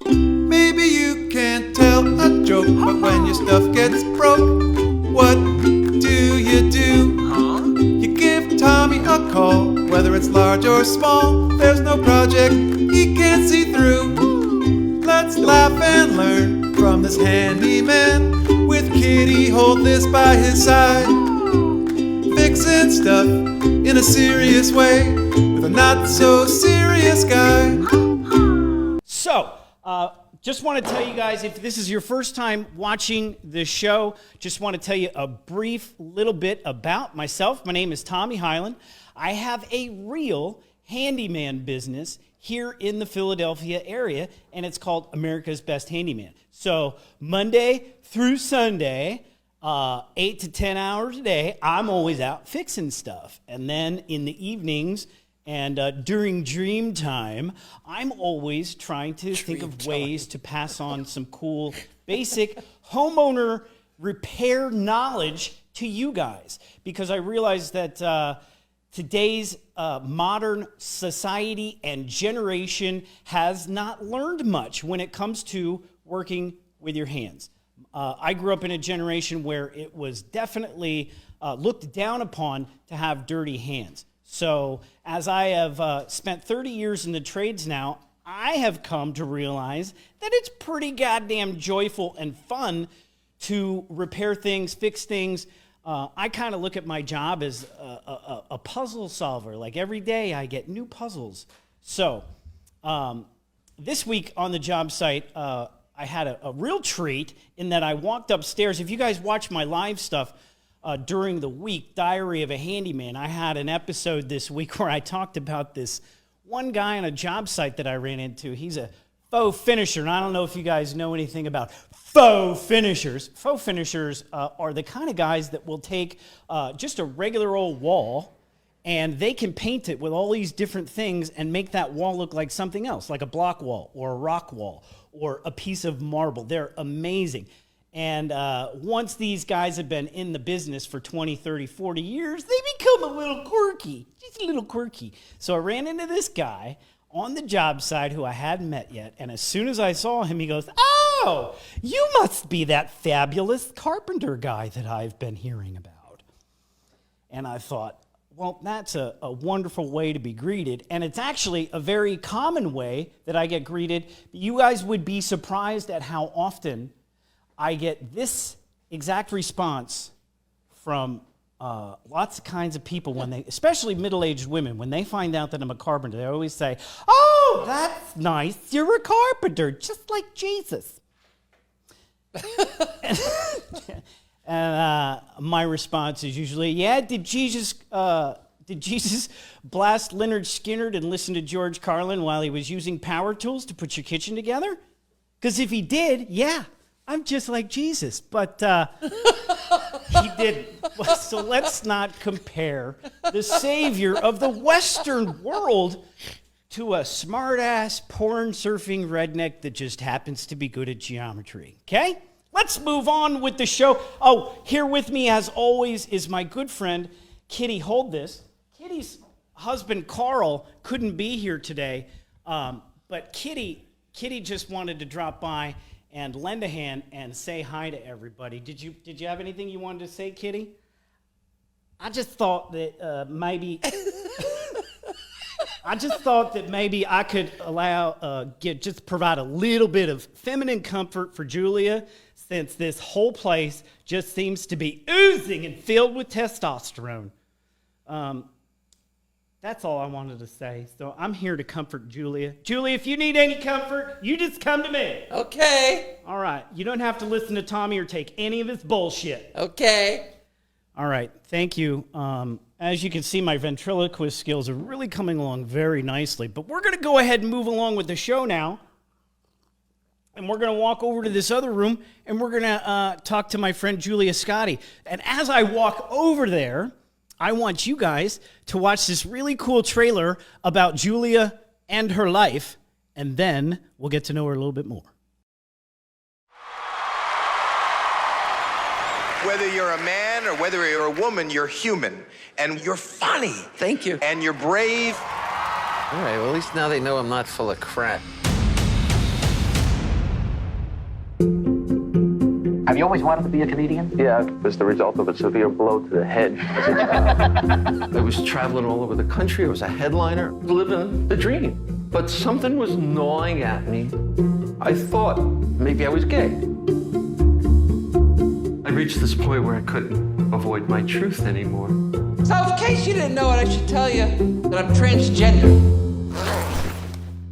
Maybe you can't tell a joke, but when your stuff gets broke, what do? You give Tommy a call, whether it's large or small. There's no project he can't see through. Let's laugh and learn from this handyman, with Kitty hold this by his side, fixing stuff in a serious way with a not so serious guy. So, just want to tell you guys, if this is your first time watching the show, just want to tell you a brief little bit about myself. My name is Tommy Highland. I have a real handyman business here in the Philadelphia area, and it's called America's Best Handyman. So, Monday through Sunday, 8 to 10 hours a day, I'm always out fixing stuff. And then in the evenings, and during dream time, I'm always trying to think of ways to pass on some cool, basic homeowner repair knowledge to you guys. Because I realize that today's modern society and generation has not learned much when it comes to working with your hands. I grew up in a generation where it was definitely looked down upon to have dirty hands. So as I have spent 30 years in the trades now, I have come to realize that it's pretty goddamn joyful and fun to repair things, fix things. I kind of look at my job as a puzzle solver. Like every day I get new puzzles. So this week on the job site, I had a real treat in that I walked upstairs. If you guys watch my live stuff, during the week, Diary of a Handyman, I had an episode this week where I talked about this one guy on a job site that I ran into. He's a faux finisher, and I don't know if you guys know anything about faux finishers. Faux finishers are the kind of guys that will take just a regular old wall, and they can paint it with all these different things and make that wall look like something else, like a block wall or a rock wall or a piece of marble. They're amazing. And once these guys have been in the business for 20, 30, 40 years, they become a little quirky, just a little quirky. So I ran into this guy on the job site who I hadn't met yet. And as soon as I saw him, he goes, "Oh, you must be that fabulous carpenter guy that I've been hearing about." And I thought, well, that's a wonderful way to be greeted. And it's actually a very common way that I get greeted. You guys would be surprised at how often I get this exact response from lots of kinds of people when they, especially middle-aged women, when they find out that I'm a carpenter, they always say, "Oh, that's nice. You're a carpenter, just like Jesus." and my response is usually, "Yeah, did Jesus blast Leonard Skinner and listen to George Carlin while he was using power tools to put your kitchen together? Because if he did, yeah, I'm just like Jesus," but he didn't. So let's not compare the savior of the Western world to a smart-ass, porn-surfing redneck that just happens to be good at geometry, okay? Let's move on with the show. Oh, here with me, as always, is my good friend, Kitty. Hold this. Kitty's husband, Carl, couldn't be here today, but Kitty just wanted to drop by and lend a hand and say hi to everybody. Did you have anything you wanted to say, Kitty? I just thought that maybe I could just provide a little bit of feminine comfort for Julia, since this whole place just seems to be oozing and filled with testosterone. That's all I wanted to say. So I'm here to comfort Julia. Julia, if you need any comfort, you just come to me. Okay. All right. You don't have to listen to Tommy or take any of his bullshit. Okay. All right. Thank you. As you can see, my ventriloquist skills are really coming along very nicely. But we're going to go ahead and move along with the show now. And we're going to walk over to this other room, and we're going to talk to my friend Julia Scotti. And as I walk over there, I want you guys to watch this really cool trailer about Julia and her life, and then we'll get to know her a little bit more. Whether you're a man or whether you're a woman, you're human. And you're funny. Thank you. And you're brave. All right, well, at least now they know I'm not full of crap. Have you always wanted to be a comedian? Yeah, it was the result of a severe blow to the head. I was traveling all over the country. I was a headliner, living the dream. But something was gnawing at me. I thought maybe I was gay. I reached this point where I couldn't avoid my truth anymore. So in case you didn't know it, I should tell you that I'm transgender.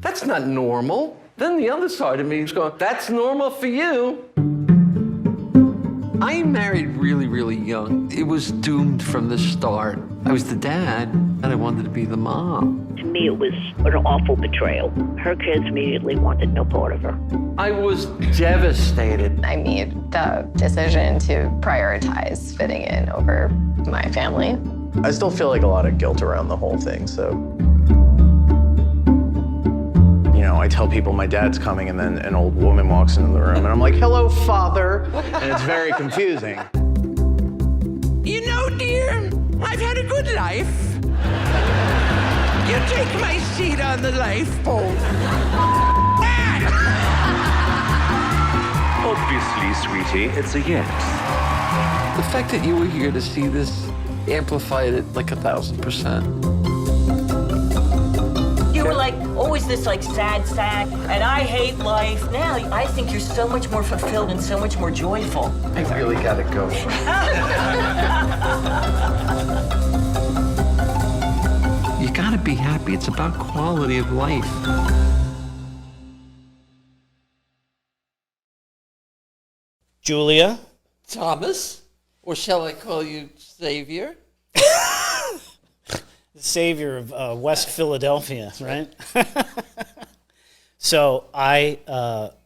That's not normal. Then the other side of me is going, that's normal for you. I married really, really young. It was doomed from the start. I was the dad, and I wanted to be the mom. To me, it was an awful betrayal. Her kids immediately wanted no part of her. I was devastated. I made the decision to prioritize fitting in over my family. I still feel like a lot of guilt around the whole thing, so. You know, I tell people my dad's coming and then an old woman walks into the room and I'm like, hello, father, and it's very confusing. You know, dear, I've had a good life. You take my seat on the lifeboat. Obviously, sweetie, it's a yes. The fact that you were here to see this amplified it like 1,000%. You were like always this like sad sack, and I hate life. Now I think you're so much more fulfilled and so much more joyful. I really gotta go. You gotta be happy. It's about quality of life. Julia? Thomas, or shall I call you Savior? The savior of West Philadelphia, right? So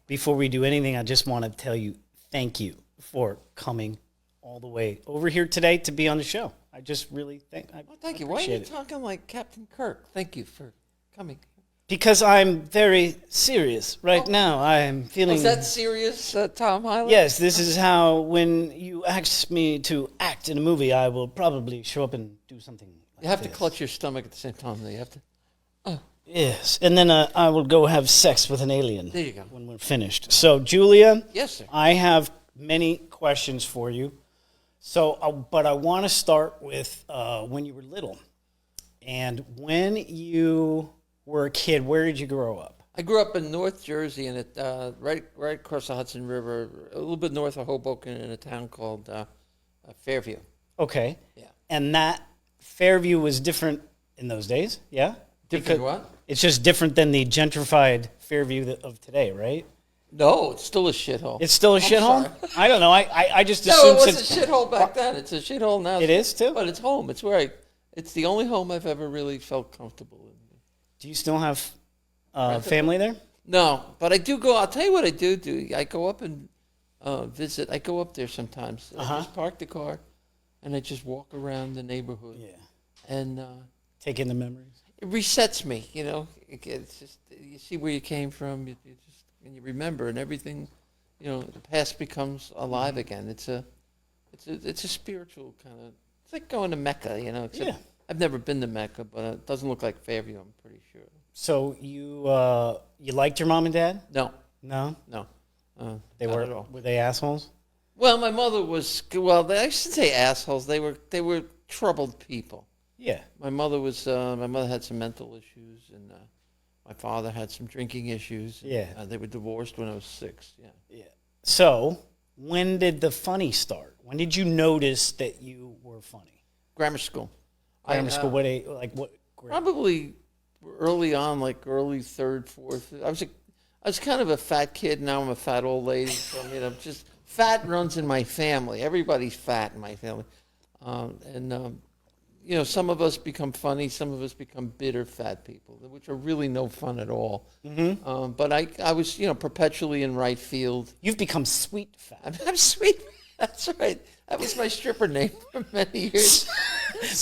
before we do anything, I just want to tell you thank you for coming all the way over here today to be on the show. I just really Thank you. Why are you talking like Captain Kirk? Thank you for coming. Because I'm very serious right now. I am feeling... Was that serious, Tom Hyland? Yes, this is how, when you ask me to act in a movie, I will probably show up and do something like You have this. to clutch your stomach at the same time. You have to... Yes, and then I will go have sex with an alien. There you go. When we're finished. So, Julia, Yes, sir. I have many questions for you. So, but I want to start with when you were little. And when you were a kid, where did you grow up? I grew up in North Jersey, and right across the Hudson River, a little bit north of Hoboken, in a town called Fairview. Okay. Yeah. And that Fairview was different in those days, yeah? Different what? It's just different than the gentrified Fairview of today, right? No, it's still a shithole. It's still a shithole? sorry. I don't know. I just No, assumed... it was a shithole back then. It's a shithole now. It is, too? But it's home. It's where it's the only home I've ever really felt comfortable in. Do you still have family there? No, but I do go. I'll tell you what I do. I go up and visit. I go up there sometimes. I just park the car, and I just walk around the neighborhood. Yeah. And Take in the memories. it resets me. You know, it's just you see where you came from. You just and you remember, and everything. You know, the past becomes alive again. It's a spiritual kind of. It's like going to Mecca. You know, except I've never been to Mecca, but it doesn't look like Fairview. I'm pretty sure. So you liked your mom and dad? No, No? They not were at all. Were they assholes? Well, my mother was. Well, I shouldn't say assholes. They were troubled people. Yeah. My mother was. My mother had some mental issues, and my father had some drinking issues. Yeah. They were divorced when I was 6. Yeah. Yeah. So when did the funny start? When did you notice that you were funny? Grammar school. Grammar school. What grade? Probably early on, like early 3rd, 4th. I was kind of a fat kid. Now I'm a fat old lady. So I mean, I'm just fat runs in my family. Everybody's fat in my family, you know, some of us become funny. Some of us become bitter fat people, which are really no fun at all. Mm-hmm. But I was, you know, perpetually in right field. You've become sweet fat. I'm sweet. That's right. That was my stripper name for many years.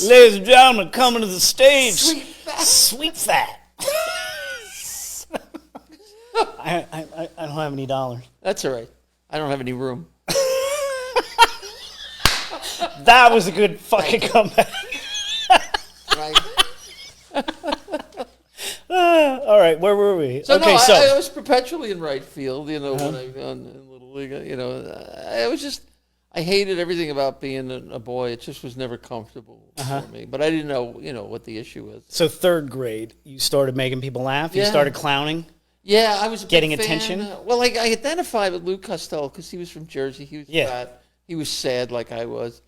Ladies and gentlemen, coming to the stage. Sweet fat. Sweet fat. I don't have any dollars. That's all right. I don't have any room. That was a good fucking comeback. Right. All right, where were we? So okay, no, so I was perpetually in right field, when I in Little League, I was just, I hated everything about being a boy. It just was never comfortable for me. But I didn't know, what the issue was. so third grade, you started making people laugh. You Yeah. started clowning. Yeah, I was a big Getting fan. attention? Well, I identified with Lou Costello because he was from Jersey. He was Yeah. fat. He was sad like I was,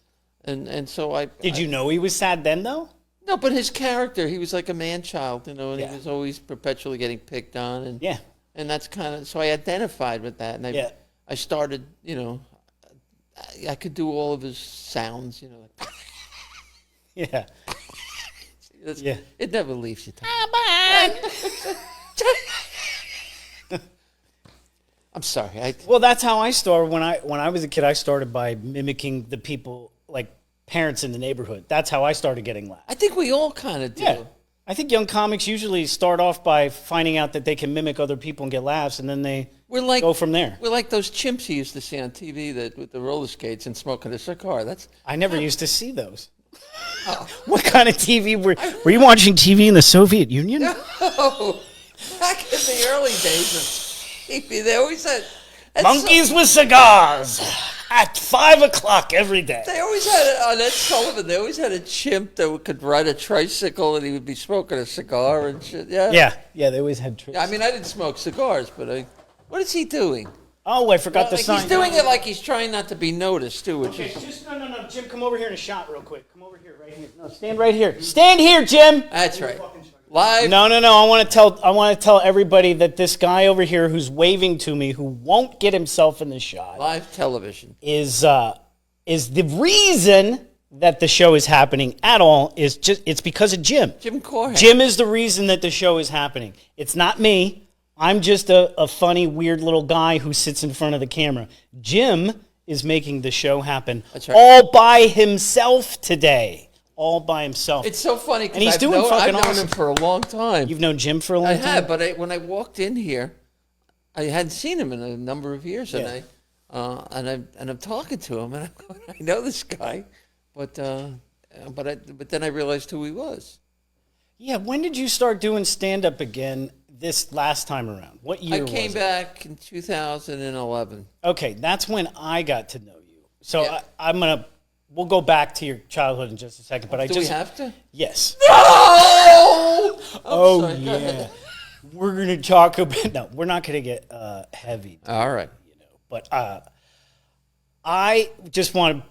and so I. Did you know he was sad then, though? No, but his character, he was like a man-child, and Yeah. he was always perpetually getting picked on, and Yeah. and that's kind of, so I identified with that, and I started, I could do all of his sounds, like, Yeah. Yeah. It never leaves you. Tom. I'm sorry. Well, that's how I started. When I was a kid, I started by mimicking the people, like parents in the neighborhood. That's how I started getting laughs. I think we all kind of do. Yeah. I think young comics usually start off by finding out that they can mimic other people and get laughs, and then they go from there. We're like those chimps you used to see on TV that with the roller skates and smoking a cigar. I never used to see those. What kind of TV were you watching? TV in the Soviet Union? Oh, back in the early days of TV, they always had Monkeys with cigars at 5 o'clock every day. They always had on Ed Sullivan. They always had a chimp that could ride a tricycle and he would be smoking a cigar and shit. Yeah, yeah. They always had tricks. I mean, I didn't smoke cigars, but what is he doing? Oh, I forgot the sign. He's doing it like he's trying not to be noticed too. Which Okay, is just no, Jim, come over here in a shot real quick. Come over here, right here. No, stand right here. Stand here, Jim. That's right. Live. No. I want to tell everybody that this guy over here who's waving to me, who won't get himself in the shot, Live television is the reason that the show is happening at all. It's because of Jim. Jim Corhan. Jim is the reason that the show is happening. It's not me. I'm just a funny, weird little guy who sits in front of the camera. Jim is making the show happen all by himself today. All by himself. It's so funny and he's because I've known him for a long time. You've known Jim for a long time? I have, but when I walked in here, I hadn't seen him in a number of years, and I'm talking to him, and I know this guy, but then I realized who he was. Yeah, when did you start doing stand-up again this last time around? What year was it? I came back in 2011. Okay, that's when I got to know you. So yeah. We'll go back to your childhood in just a second, but Do we have to? Yes. No! Oh, sorry, yeah. We're going to talk about... No, we're not going to get heavy. All right. But I just want to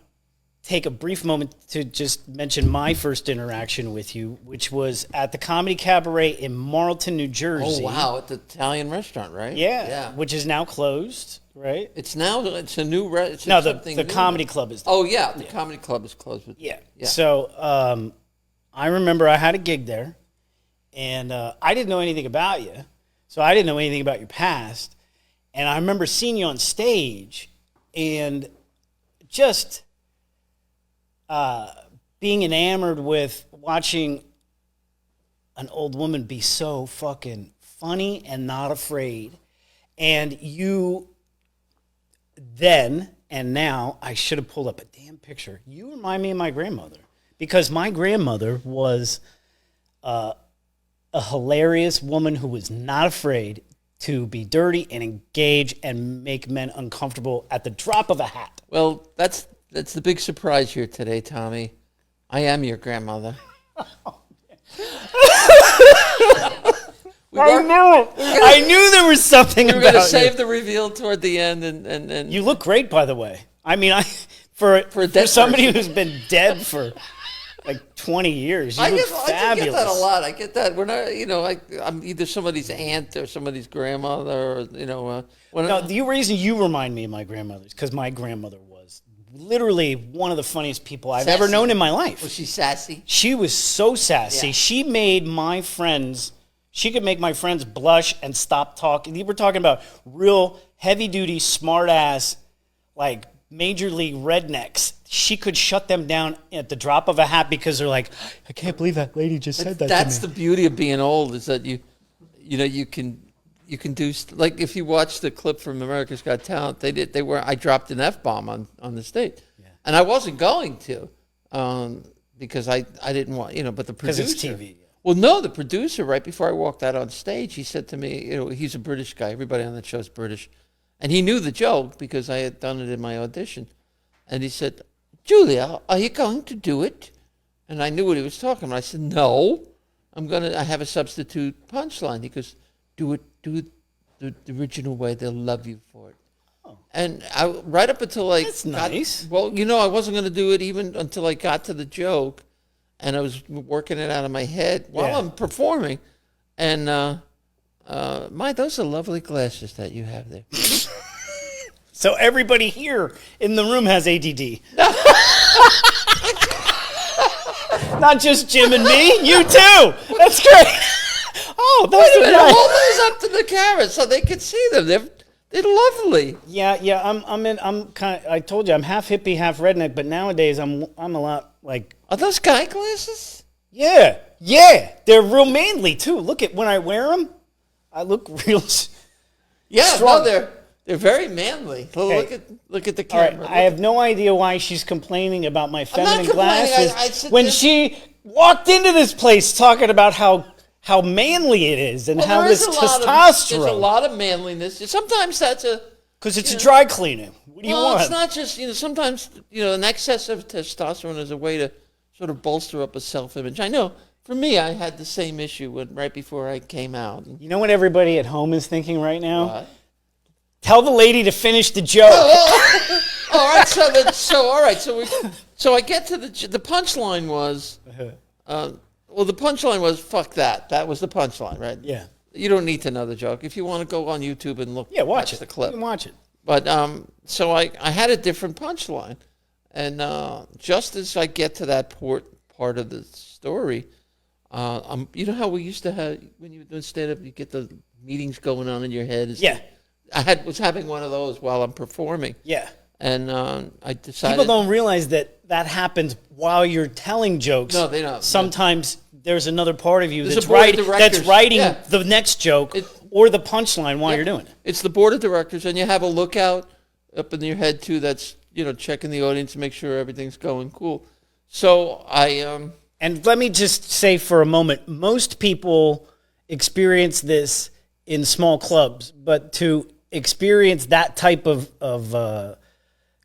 take a brief moment to just mention my first interaction with you, which was at the Comedy Cabaret in Marlton, New Jersey. Oh, wow, at the Italian restaurant, right? Yeah. Which is now closed, right? It's a new the comedy club is there. Oh, yeah, the comedy club is closed. Yeah. So I remember I had a gig there, and I didn't know anything about you, so I didn't know anything about your past. And I remember seeing you on stage and just being enamored with watching an old woman be so fucking funny and not afraid. And you then and now, I should have pulled up a damn picture. You remind me of my grandmother, because my grandmother was a hilarious woman who was not afraid to be dirty and engage and make men uncomfortable at the drop of a hat. Well, that's the big surprise here today, Tommy. I am your grandmother. I knew it. I knew there was something about it. We were going to save the reveal toward the end. And you look great, by the way. I mean, for somebody who's been dead for like 20 years, you look fabulous. I get that a lot. I get that. We're not, I'm either somebody's aunt or somebody's grandmother, or, the reason you remind me of my grandmother is because my grandmother was literally one of the funniest people I've ever known in my life. Was she sassy? She was so sassy. Yeah. She made my friends... She could make my friends blush and stop talking. We're talking about real heavy-duty, smart-ass, like major league rednecks. She could shut them down at the drop of a hat because they're like, I can't believe that lady just said that to me. That's the beauty of being old, is that you can do, like if you watch the clip from America's Got Talent, I dropped an F-bomb on the stage. Yeah. And I wasn't going to because I didn't want, but the producer. Because it's TV. Well, no, the producer, right before I walked out on stage, he said to me, he's a British guy. Everybody on that show is British. And he knew the joke because I had done it in my audition. And he said, Julia, are you going to do it? And I knew what he was talking about. I said, no, I have a substitute punchline. He goes, do it the original way. They'll love you for it. Oh. And right up until That's nice. Well, I wasn't going to do it even until I got to the joke. And I was working it out of my head while I'm performing. And, those are lovely glasses that you have there. So everybody here in the room has ADD. Not just Jim and me, you too. That's great. Oh, those are nice. Hold those up to the camera so they can see them. They're lovely. Yeah. I'm kind of. I told you I'm half hippie, half redneck. But nowadays I'm a lot like. Are those guy glasses? Yeah. They're real manly too. Look at when I wear them, I look real. Strong. No, they're very manly. Okay. Look at the All camera. right, I have no idea why she's complaining about my feminine complaining. glasses when she walked into this place talking about how manly it is and how this testosterone. There's a lot of manliness. Sometimes that's because it's a dry cleaning. What do you want? It's not just sometimes an excess of testosterone is a way to sort of bolster up a self-image. I know. For me, I had the same issue right before I came out. You know what everybody at home is thinking right now? What? Tell the lady to finish the joke. All right. So I get to the punchline was. Well, the punchline was, fuck that. That was the punchline, right? Yeah. You don't need to know the joke. If you want to go on YouTube and watch the clip. You can watch it. But so I had a different punchline. And just as I get to that part of the story, you know how we used to have, when you were doing stand-up, you get the meetings going on in your head? Yeah. I was having one of those while I'm performing. Yeah. And I decided... People don't realize that happens while you're telling jokes. No, they don't. Sometimes there's another part of you There's that's a board of directors. writing the next joke or the punchline while you're doing it. It's the board of directors, and you have a lookout up in your head, too, that's, checking the audience to make sure everything's going cool. So I... And let me just say for a moment, most people experience this in small clubs, but to experience that type of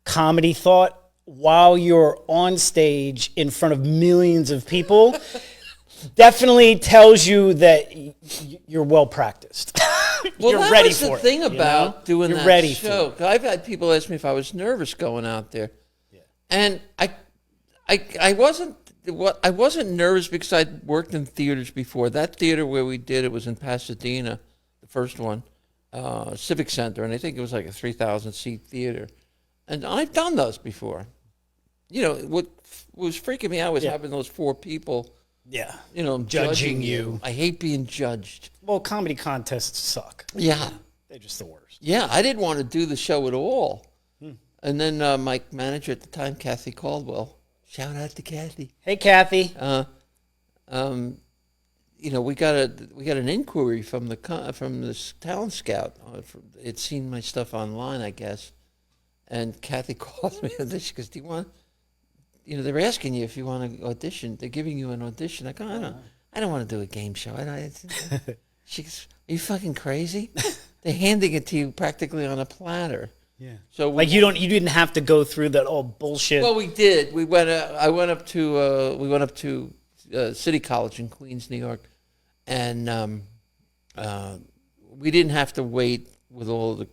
comedy thought while you're on stage in front of millions of people definitely tells you that you're well practiced. Well, you're that ready was for the it, thing about doing you're that ready show. I've had people ask me if I was nervous going out there, and I wasn't nervous because I'd worked in theaters before. That theater where we did it was in Pasadena, the first one, Civic Center, and I think it was like a 3,000-seat theater. And I've done those before. What was freaking me out was having those four people, judging you. I hate being judged. Well, comedy contests suck. Yeah. They're just the worst. Yeah, I didn't want to do the show at all. And then my manager at the time, Kathy Caldwell, shout out to Kathy. Hey, Kathy. We got an inquiry from this talent scout. It's seen my stuff online, I guess. And Kathy calls me and she goes, "Do you want?" They're asking you if you want to audition. They're giving you an audition. I go, I don't want to do a game show. She goes, "Are you fucking crazy?" They're handing it to you practically on a platter. Yeah. So you didn't have to go through that old bullshit. Well, we did. We went up to City College in Queens, New York, and we didn't have to wait with all the.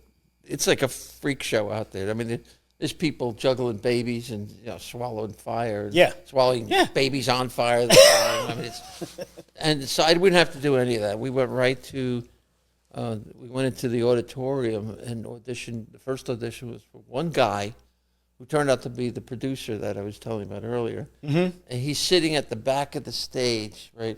It's like a freak show out there. I mean, there's people juggling babies and swallowing fire. Swallowing babies on fire. And so I didn't have to do any of that. We went right to. We went into the auditorium and auditioned. The first audition was for one guy who turned out to be the producer that I was telling you about earlier. Mm-hmm. And he's sitting at the back of the stage, right,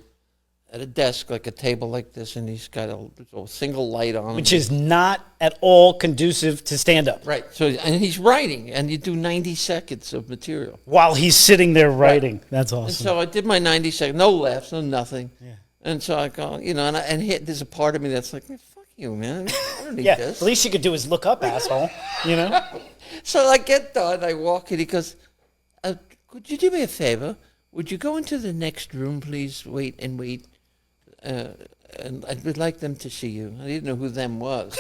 at a desk, like a table like this, and he's got a single light on. Which is not at all conducive to stand-up. Right. So, and he's writing, and you do 90 seconds of material. While he's sitting there writing. Right. That's awesome. And so I did my 90 seconds, no laughs, no nothing. Yeah. And so I go, there's a part of me that's like, fuck you, man. I don't need this. The least you could do is look up, asshole. So I get done, I walk in, he goes, could you do me a favor? Would you go into the next room, please? Wait. and I would like them to see you. I didn't know who them was.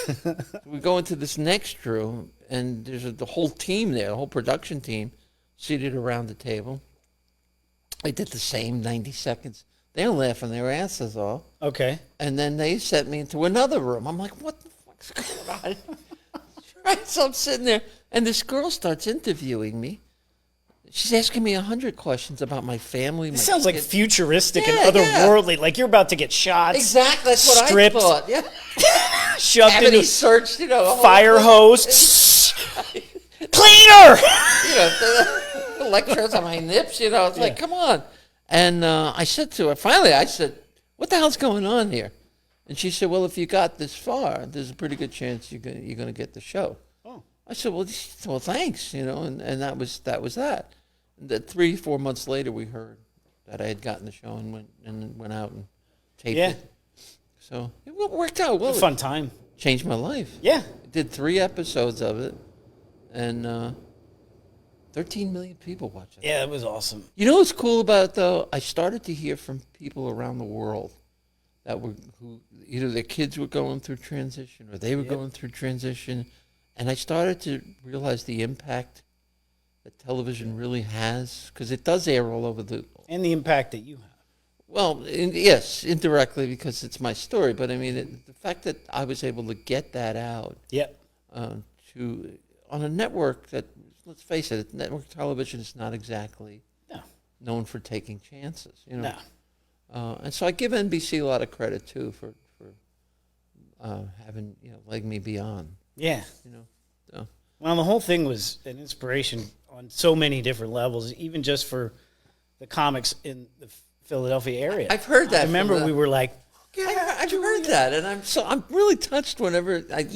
We go into this next room, and there's the whole team there, the whole production team, seated around the table. I did the same 90 seconds. They were laughing their asses off. Okay. And then they sent me into another room. I'm like, what the fuck's going on? Right, so I'm sitting there, and this girl starts interviewing me. She's asking me 100 questions about my family. It sounds like futuristic Yeah, and otherworldly. Like you're about to get shots. Exactly, that's what stripped, I thought. Yeah. shoved Cavity into searched, you know, a whole fire hose. Cleaner! You know, the electrodes on my nips, you know. It's like, come on. And I said to her, finally, I said, what the hell's going on here? And she said, well, if you got this far, there's a pretty good chance you're going to get the show. Oh. I said, well, thanks, you know, and that was that. And 3-4 months later, we heard that I had gotten the show and went out and taped it. So it worked out well. A fun time. Changed my life. Yeah. I did 3 episodes of it, and 13 million people watched it. Yeah, it was awesome. You know what's cool about it, though? I started to hear from people around the world who either their kids were going through transition or they were going through transition, and I started to realize the impact that television really has, because it does air all over and the impact that you have. Well, yes, indirectly, because it's my story, but I mean, the fact that I was able to get that out on a network that, let's face it, network television is not exactly known for taking chances, you know. No. And so I give NBC a lot of credit too for having, you know, legged me beyond. Yeah. You know. So. Well, the whole thing was an inspiration on so many different levels, even just for the comics in the Philadelphia area. I've heard that. I remember we were like, yeah, I've heard that, and I'm really touched whenever I.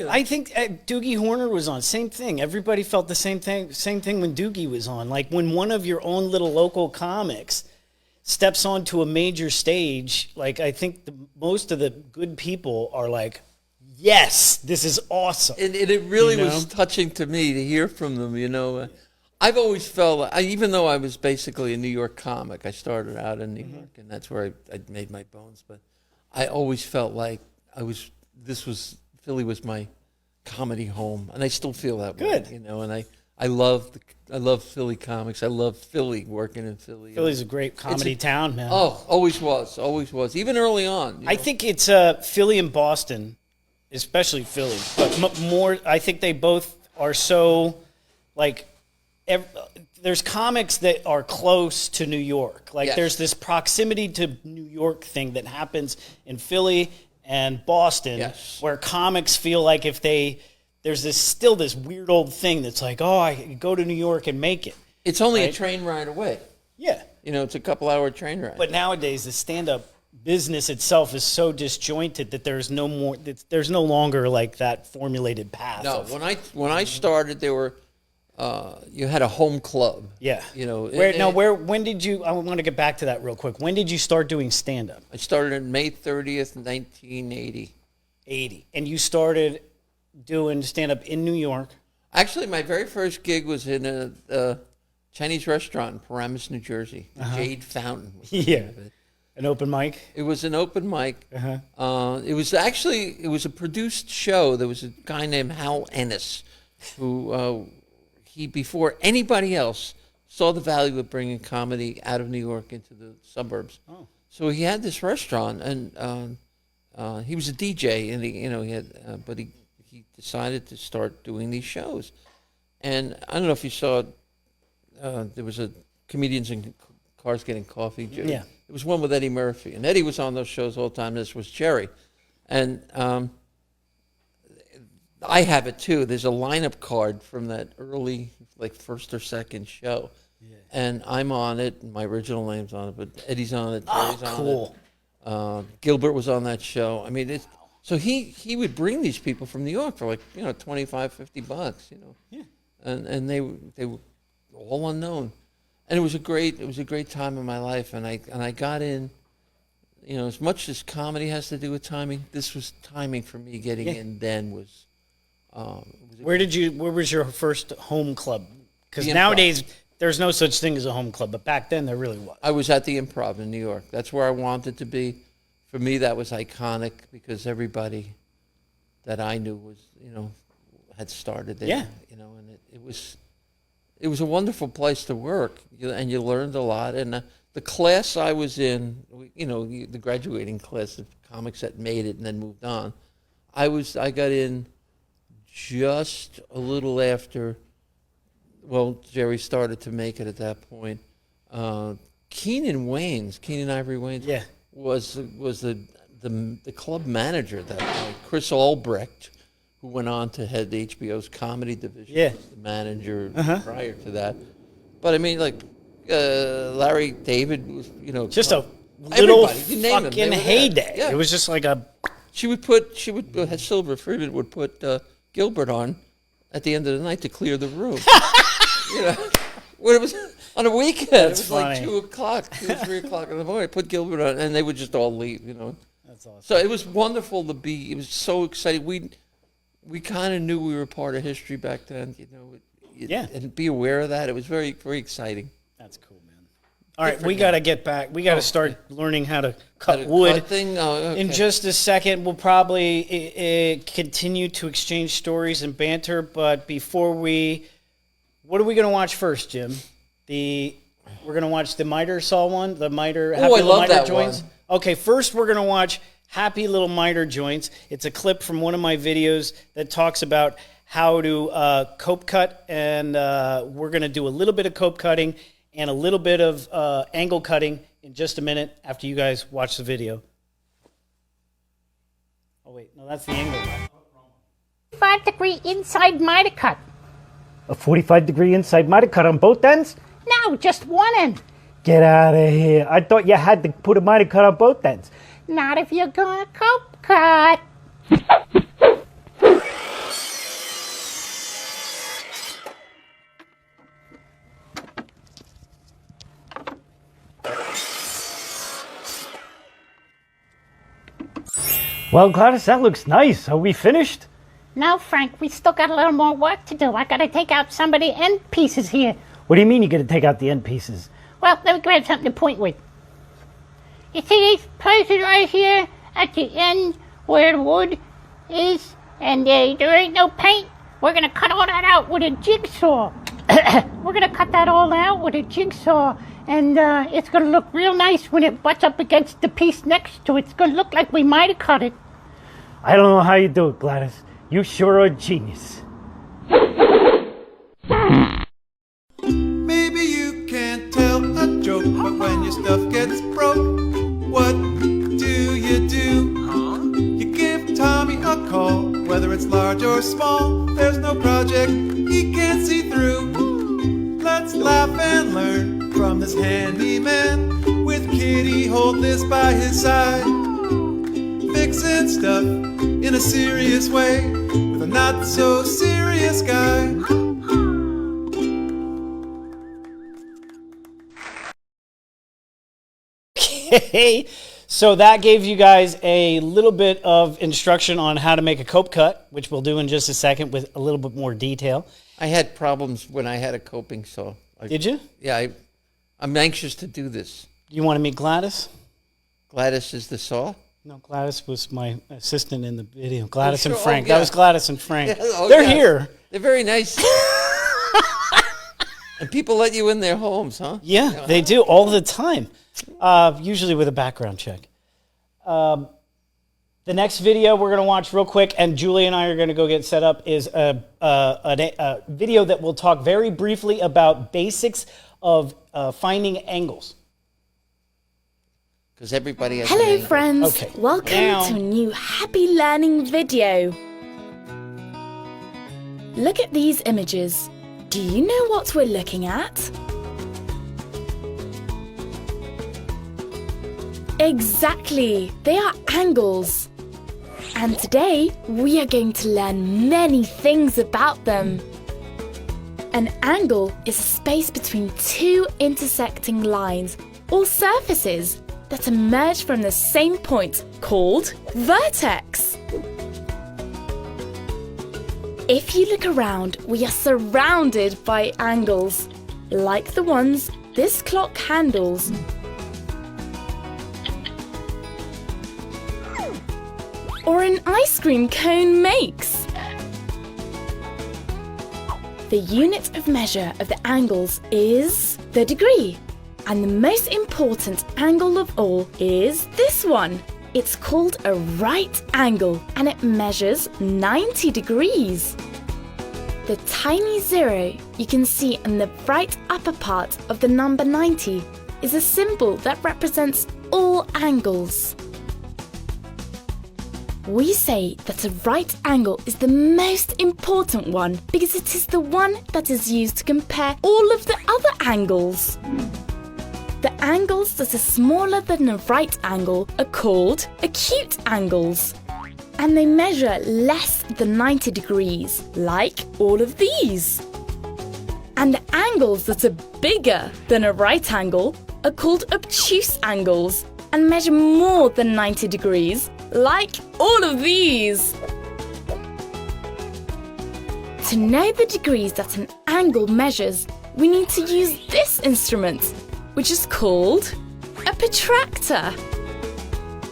I think Doogie Horner was on. Same thing. Everybody felt the same thing. Same thing when Doogie was on. Like when one of your own little local comics steps onto a major stage, like I think most of the good people are like, yes, this is awesome. And it really was touching to me to hear from them, you know. I've always felt, even though I was basically a New York comic, I started out in New York, and that's where I made my bones, but I always felt like Philly was my comedy home, and I still feel that way, you know, and I love Philly comics. I love Philly, working in Philly. Philly's a great comedy town, man. Oh, always was, even early on. I think it's Philly and Boston, especially Philly, but more, I think they both are so, like, there's comics that are close to New York. Like there's this proximity to New York thing that happens in Philly and Boston, where comics feel like if there's still this weird old thing that's like, oh, I can go to New York and make it. It's only a train ride away. Yeah. You know, it's a couple-hour train ride. But nowadays, the stand-up business itself is so disjointed that there's no longer like that formulated path. No, when I started, there were you had a home club. Yeah. You know. When did you? I want to get back to that real quick. When did you start doing stand-up? I started on May 30th, 1980. And you started doing stand-up in New York? Actually, my very first gig was in a Chinese restaurant in Paramus, New Jersey. The Jade Fountain. Yeah. An open mic? It was an open mic. It was a produced show. There was a guy named Hal Ennis who he, before anybody else, saw the value of bringing comedy out of New York into the suburbs. Oh. So he had this restaurant, and he was a DJ, and he decided to start doing these shows. And I don't know if you saw, there was a Comedians in Cars Getting Coffee. Yeah. It was one with Eddie Murphy, and Eddie was on those shows all the time. This was Jerry, and I have it too. There's a lineup card from that early, like first or second show, and I'm on it. And my original name's on it, but Eddie's on it. Jerry's cool. on it. Gilbert was on that show. I mean, so he would bring these people from New York for like $25, $50, Yeah. And they were all unknown. And it was a great time in my life, and I got in, as much as comedy has to do with timing, this was timing for me getting in then was. Where was your first home club? Because nowadays there's no such thing as a home club, but back then there really was. I was at the Improv in New York. That's where I wanted to be for me, that was iconic because everybody that I knew was, had started there. Yeah. And it was a wonderful place to work, and you learned a lot. And the class I was in, the graduating class of comics that made it and then moved on, I got in just a little after. Well, Jerry started to make it at that point. Keenan Ivory Wayans, Yeah. was the club manager that night. Chris Albrecht, who went on to head HBO's comedy division, Yeah. was the manager prior to that. But I mean, like Larry David was, Just a little everybody, you name them, they fucking were there. heyday. Yeah. It was just like a. Silver Freeman would put Gilbert on at the end of the night to clear the room. When it was on a weekend, That's it was funny. like 2 o'clock, 2 or 3 o'clock in the morning. Put Gilbert on, and they would just all leave. That's awesome. So it was wonderful to be. It was so exciting. We kind of knew we were part of history back then. Yeah. And be aware of that. It was very, very exciting. That's cool, man. All right, we got to get back. We got to start learning how to cut wood. In just a second, we'll probably continue to exchange stories and banter. But before what are we going to watch first, Jim? We're going to watch the Miter Saw one, the Miter. Oh, I love that joints. one. Okay, first we're going to watch Happy Little Miter Joints. It's a clip from one of my videos that talks about how to cope cut, and we're going to do a little bit of cope cutting and a little bit of angle cutting in just a minute after you guys watch the video. Oh, wait. No, that's the angle one. 45-degree inside miter cut. A 45-degree inside miter cut on both ends? No, just one end. Get out of here. I thought you had to put a miter cut on both ends. Not if you're gonna cope cut. Well, Gladys, that looks nice. Are we finished? No, Frank, we still got a little more work to do. I gotta take out some of the end pieces here. What do you mean you're going to take out the end pieces? Well, let me grab something to point with. You see these places right here at the end where the wood is, and there ain't no paint? We're gonna cut all that out with a jigsaw. We're gonna cut that all out with a jigsaw, and it's gonna look real nice when it butts up against the piece next to it. It's gonna look like we might have cut it. I don't know how you do it, Gladys. You sure are a genius. Maybe you can't tell a joke, but when your stuff gets broke, what do? You give Tommy a call, whether it's large or small. There's no project he can't see through. Let's laugh and learn from this handyman, with Kitty hold this by his side, fixing stuff in a serious way with a not so serious guy. Okay, so that gave you guys a little bit of instruction on how to make a cope cut, which we'll do in just a second with a little bit more detail. I had problems when I had a coping saw. Did you? Yeah, I'm anxious to do this. You want to meet Gladys? Gladys is the saw? No, Gladys was my assistant in the video. Gladys Oh, sure. and Frank. Oh, yeah. That was Gladys and Frank. Yeah, oh, They're yeah. here. They're very nice. And people let you in their homes, huh? Yeah, they do all the time, usually with a background check. The next video we're going to watch real quick, and Julie and I are going to go get set up, is a video that will talk very briefly about basics of finding angles. Because everybody has Hello friends, Okay. welcome Now- to a new happy learning video. Look at these images. Do you know what we're looking at? Exactly, they are angles. And today we are going to learn many things about them. An angle is a space between two intersecting lines or surfaces that emerge from the same point, called vertex. If you look around, we are surrounded by angles, like the ones this clock handles. or an ice cream cone makes. The unit of measure of the angles is the degree. And the most important angle of all is this one. It's called a right angle and it measures 90 degrees. The tiny zero you can see in the right upper part of the number 90 is a symbol that represents all angles. We say that a right angle is the most important one because it is the one that is used to compare all of the other angles. The angles that are smaller than a right angle are called acute angles, and they measure less than 90 degrees, like all of these. And the angles that are bigger than a right angle are called obtuse angles and measure more than 90 degrees, like all of these. To know the degrees that an angle measures, we need to use this instrument, which is called a protractor.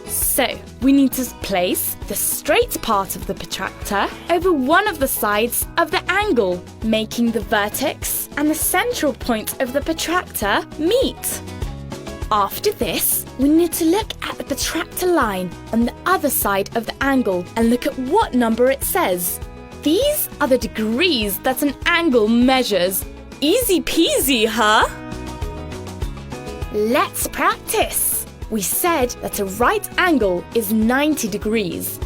So, we need to place the straight part of the protractor over one of the sides of the angle, making the vertex and the central point of the protractor meet. After this, we need to look at the protractor line on the other side of the angle and look at what number it says. These are the degrees that an angle measures. Easy peasy, huh? Let's practice. We said that a right angle is 90 degrees.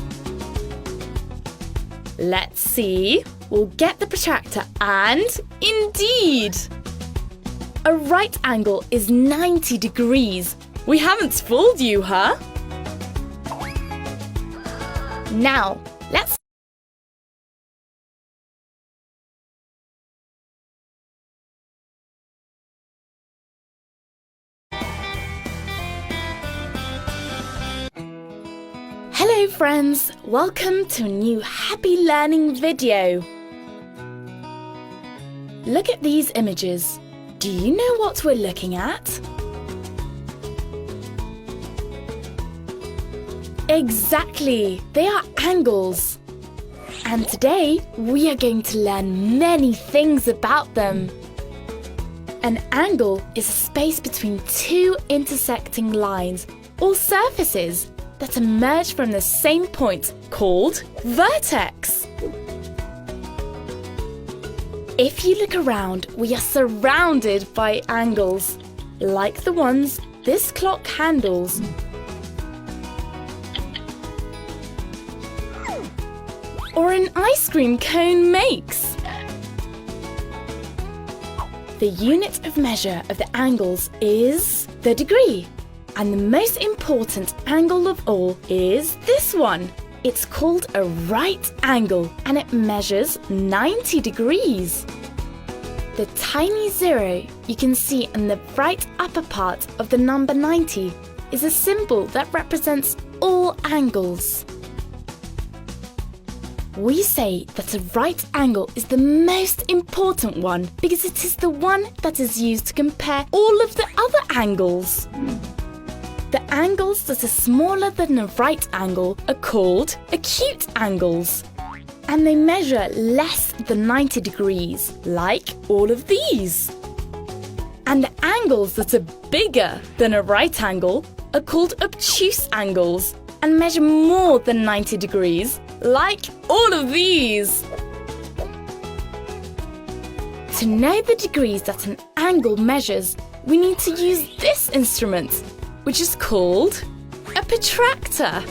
Let's see. We'll get the protractor and indeed, a right angle is 90 degrees. We haven't fooled you, huh? Now, let's Hello friends, welcome to a new happy learning video. Look at these images. Do you know what we're looking at? Exactly, they are angles. And today we are going to learn many things about them. An angle is a space between two intersecting lines or surfaces that emerge from the same point called vertex. If you look around, we are surrounded by angles, like the ones this clock handles. Or an ice cream cone makes. The unit of measure of the angles is the degree. And the most important angle of all is this one. It's called a right angle and it measures 90 degrees. The tiny zero you can see in the right upper part of the number 90 is a symbol that represents all angles. We say that a right angle is the most important one because it is the one that is used to compare all of the other angles. The angles that are smaller than a right angle are called acute angles, and they measure less than 90 degrees, like all of these. And the angles that are bigger than a right angle are called obtuse angles and measure more than 90 degrees, like all of these. To know the degrees that an angle measures, we need to use this instrument, which is called a protractor.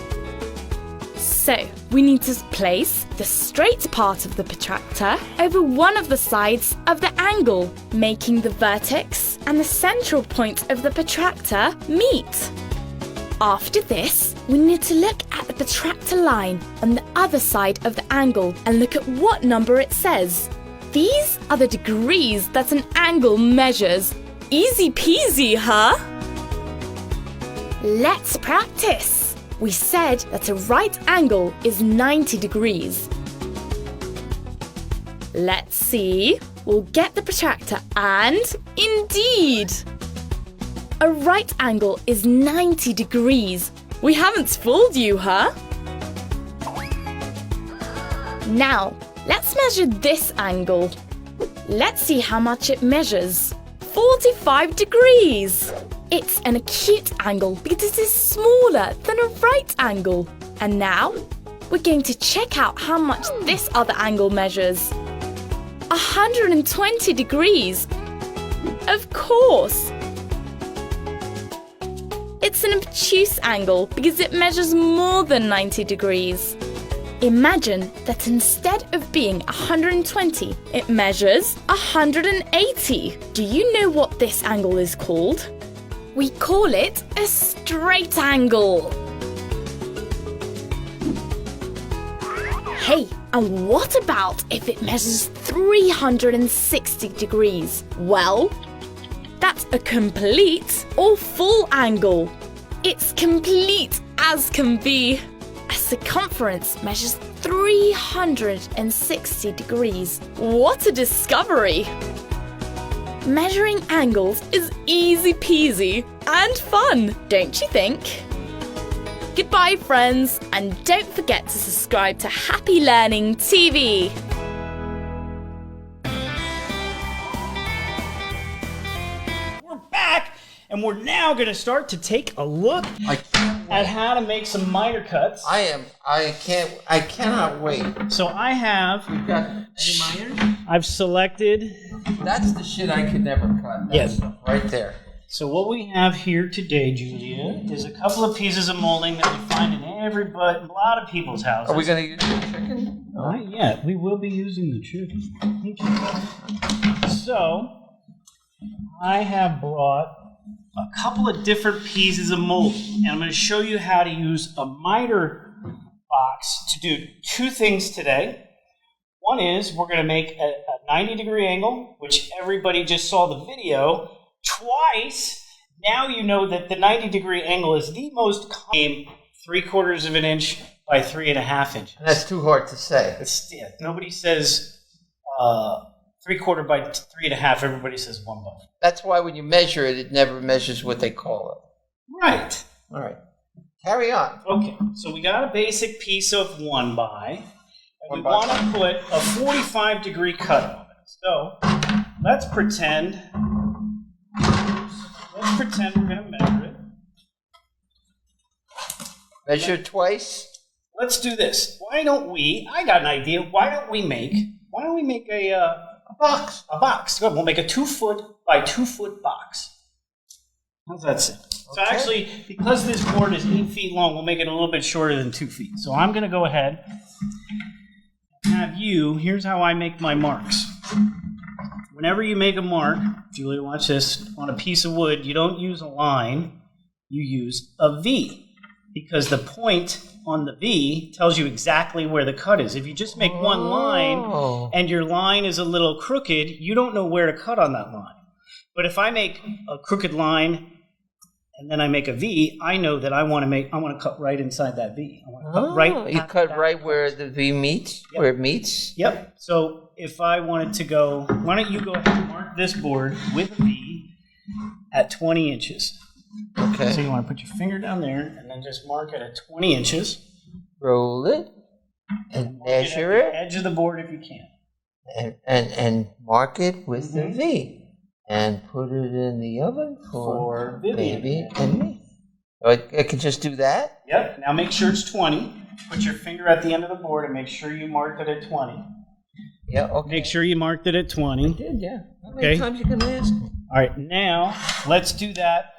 So, we need to place the straight part of the protractor over one of the sides of the angle, making the vertex and the central point of the protractor meet. After this, we need to look at the protractor line on the other side of the angle and look at what number it says. These are the degrees that an angle measures. Easy peasy, huh? Let's practice. We said that a right angle is 90 degrees. Let's see. We'll get the protractor and indeed, a right angle is 90 degrees. We haven't fooled you, huh? Now, let's measure this angle. Let's see how much it measures. 45 degrees! It's an acute angle because it is smaller than a right angle. And now, we're going to check out how much this other angle measures. 120 degrees! Of course! It's an obtuse angle because it measures more than 90 degrees. Imagine that instead of being 120, it measures 180. Do you know what this angle is called? We call it a straight angle. Hey, and what about if it measures 360 degrees? Well, that's a complete or full angle. It's complete as can be. A circumference measures 360 degrees. What a discovery! Measuring angles is easy peasy and fun, don't you think? Goodbye, friends, and don't forget to subscribe to Happy Learning TV. We're back, and we're now going to start to take a look at how to make some miter cuts. I cannot wait. So I have. You've got any miners? I've selected. That's the shit I could never cut. Yes. Stuff right there. So what we have here today, Julia, is a couple of pieces of molding that we find in a lot of people's houses. Are we going to use the chicken? Not yet. We will be using the chicken. So I have brought a couple of different pieces of molding, and I'm going to show you how to use a miter box to do two things today. One is we're going to make a 90-degree angle, which everybody just saw the video twice. Now you know that the 90-degree angle is the most common 3/4 of an inch by 3.5 inches. That's too hard to say. Nobody says 3/4 by 3.5. Everybody says 1 by. That's why when you measure it, it never measures what they call it. Right. All right. Carry on. Okay. So we got a basic piece of 1 by. And we want to put a 45-degree cut on it. So let's pretend we're going to measure it. Measure twice? Let's do this. I got an idea. Why don't we make a box? A box. Good. We'll make a 2-foot by 2-foot box. How's that sound? So actually, because this board is 8 feet long, we'll make it a little bit shorter than 2 feet. So I'm going to go ahead and have here's how I make my marks. Whenever you make a mark, Julia, watch this, on a piece of wood, you don't use a line, you use a V. Because the point on the V tells you exactly where the cut is. If you just make one line and your line is a little crooked, you don't know where to cut on that line. But if I make a crooked line and then I make a V, I know that I want to cut right inside that V. I want to cut right. You cut right where the V meets, where it meets. Yep. So if I wanted to go, why don't you go ahead and mark this board with a V at 20 inches. Okay. So you want to put your finger down there and then just mark it at 20 inches. Roll it and measure it. Edge of the board if you can. And mark it with the V. And put it in the oven for baby and me. I can just do that? Yep. Now make sure it's 20. Put your finger at the end of the board and make sure you marked it at 20. Yeah, okay. Make sure you marked it at 20. I did, yeah. How many times are you going to ask me? All right, now let's do that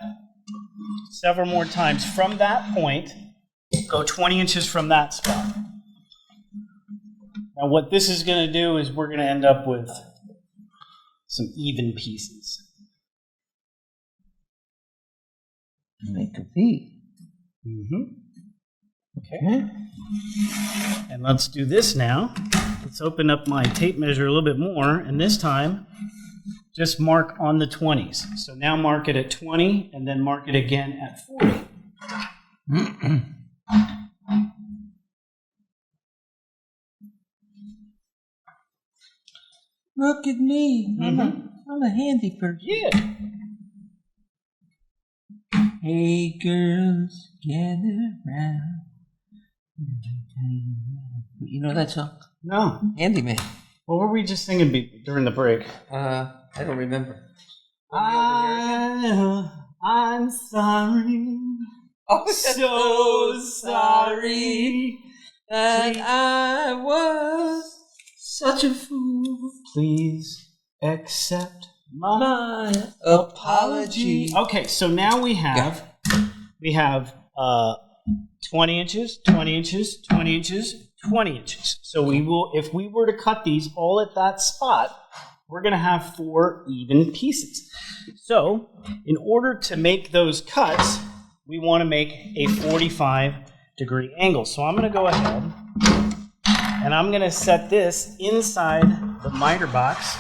several more times. From that point, go 20 inches from that spot. Now what this is going to do is we're going to end up with some even pieces. Make a V. Okay. And let's do this now. Let's open up my tape measure a little bit more, and this time, just mark on the 20s. So now mark it at 20, and then mark it again at 40. Look at me. I'm a handy person. Yeah. Hey girls, gather round. You know that song? No. Handyman. What were we just singing during the break? I don't remember. I'm sorry. Oh, So sorry that I was such a fool. Please accept my apology. Okay, so now we have 20 inches, 20 inches, 20 inches, 20 inches. So we will, if we were to cut these all at that spot, we're going to have 4 even pieces. So in order to make those cuts, we want to make a 45-degree angle. So I'm going to go ahead and I'm going to set this inside the miter box.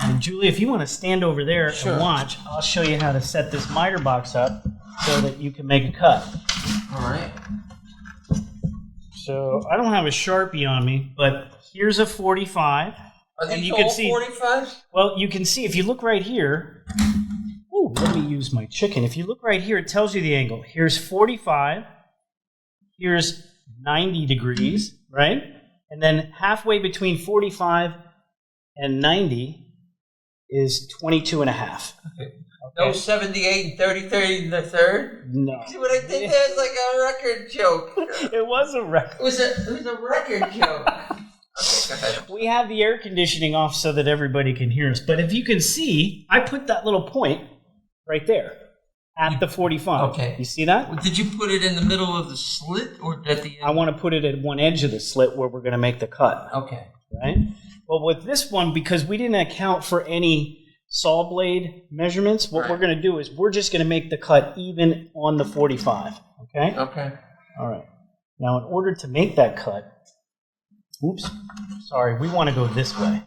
And Julie, if you want to stand over there and watch, I'll show you how to set this miter box up so that you can make a cut. All right. So I don't have a Sharpie on me, but here's a 45. Are these and you all can see 45s? Well, you can see if you look right here. Ooh, let me use my chicken. If you look right here, it tells you the angle. Here's 45. Here's 90 degrees, right? And then halfway between 45 and 90 is 22 and a half. Okay. No 78 and 30 and the third? No. See what I did there? It's like a record joke. It was a record. It was a record joke. Okay, go ahead. We have the air conditioning off so that everybody can hear us. But if you can see, I put that little point right there at the 45. Okay. You see that? Well, did you put it in the middle of the slit or at the end? I want to put it at one edge of the slit where we're going to make the cut. Okay. Right? Well, with this one, because we didn't account for any saw blade measurements, what we're going to do is we're just going to make the cut even on the 45. Okay? Okay. All right. Now, in order to make that cut, oops, sorry, we want to go this way.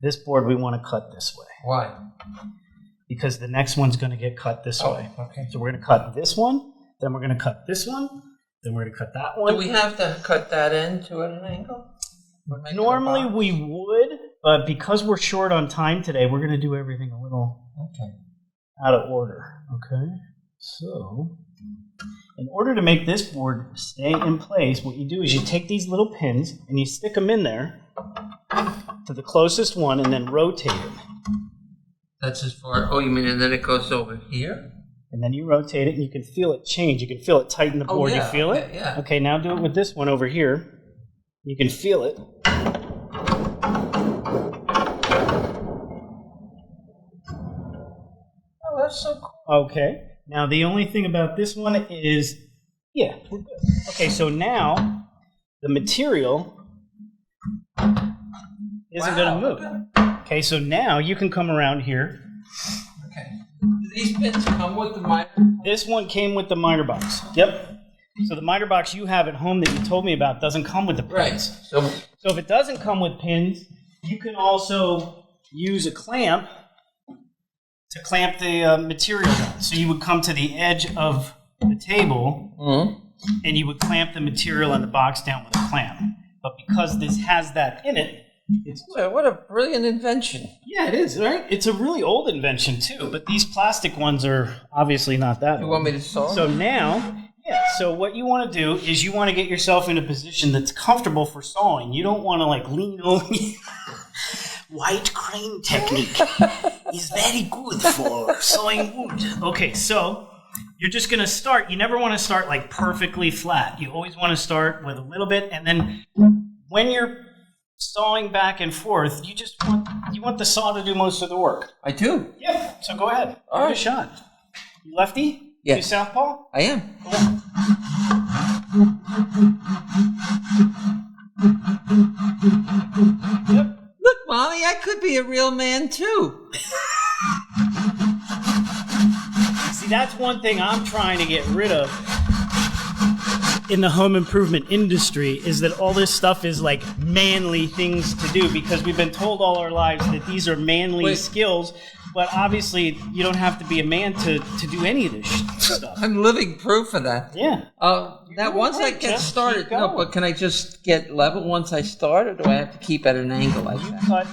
This board, we want to cut this way. Why? Because the next one's going to get cut this way. Okay. So we're going to cut this one, then we're going to cut this one, then we're going to cut that one. Do we have to cut that end to at an angle? Normally we would, but because we're short on time today, we're going to do everything a little out of order. Okay? So, in order to make this board stay in place, what you do is you take these little pins and you stick them in there to the closest one and then rotate it. That's as far. Oh, you mean and then it goes over here? And then you rotate it and you can feel it change. You can feel it tighten the board. You feel it? Yeah. Okay, now do it with this one over here. You can feel it. Oh, that's so cool. Okay. Now the only thing about this one is, yeah, we're good. Okay, so now the material isn't going to move. Okay, so now you can come around here. Okay. Do these pins come with the miter? This one came with the miter box. Yep. So the miter box you have at home that you told me about doesn't come with the pins. Right. So if it doesn't come with pins, you can also use a clamp to clamp the material down. So you would come to the edge of the table and you would clamp the material and the box down with a clamp. But because this has that in it, it's... What a brilliant invention. Yeah, it is, right? It's a really old invention too, but these plastic ones are obviously not that old. You want me to saw? So now... Yeah, so what you want to do is you want to get yourself in a position that's comfortable for sawing. You don't want to like lean over. White crane technique is very good for sawing wood. Okay, so you're just going to start. You never want to start like perfectly flat. You always want to start with a little bit, and then when you're sawing back and forth, you want the saw to do most of the work. I do. Yeah, so go ahead. Give it a shot. You lefty? Yes. You southpaw? I am. Yep. Look, Mommy, I could be a real man too. See, that's one thing I'm trying to get rid of in the home improvement industry, is that all this stuff is like manly things to do, because we've been told all our lives that these are manly skills. But obviously, you don't have to be a man to do any of this stuff. I'm living proof of that. Yeah. Now, once I get started, no, but can I just get level once I start, or do I have to keep at an angle like that? You cut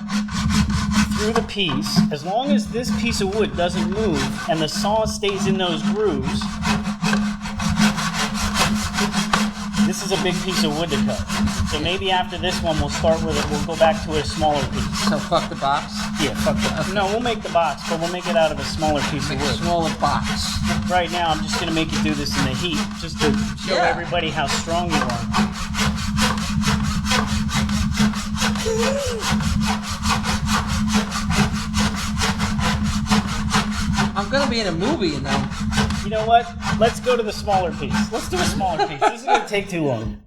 through the piece, as long as this piece of wood doesn't move and the saw stays in those grooves, this is a big piece of wood to cut. So maybe after this one, we'll start with it. We'll go back to a smaller piece. So fuck the box? Yeah, fuck the box. No, we'll make the box, but we'll make it out of a smaller piece of wood. A smaller box. Right now, I'm just going to make you do this in the heat, just to show everybody how strong you are. I'm going to be in a movie, you know. You know what? Let's go to the smaller piece. Let's do a smaller piece. This is going to take too long.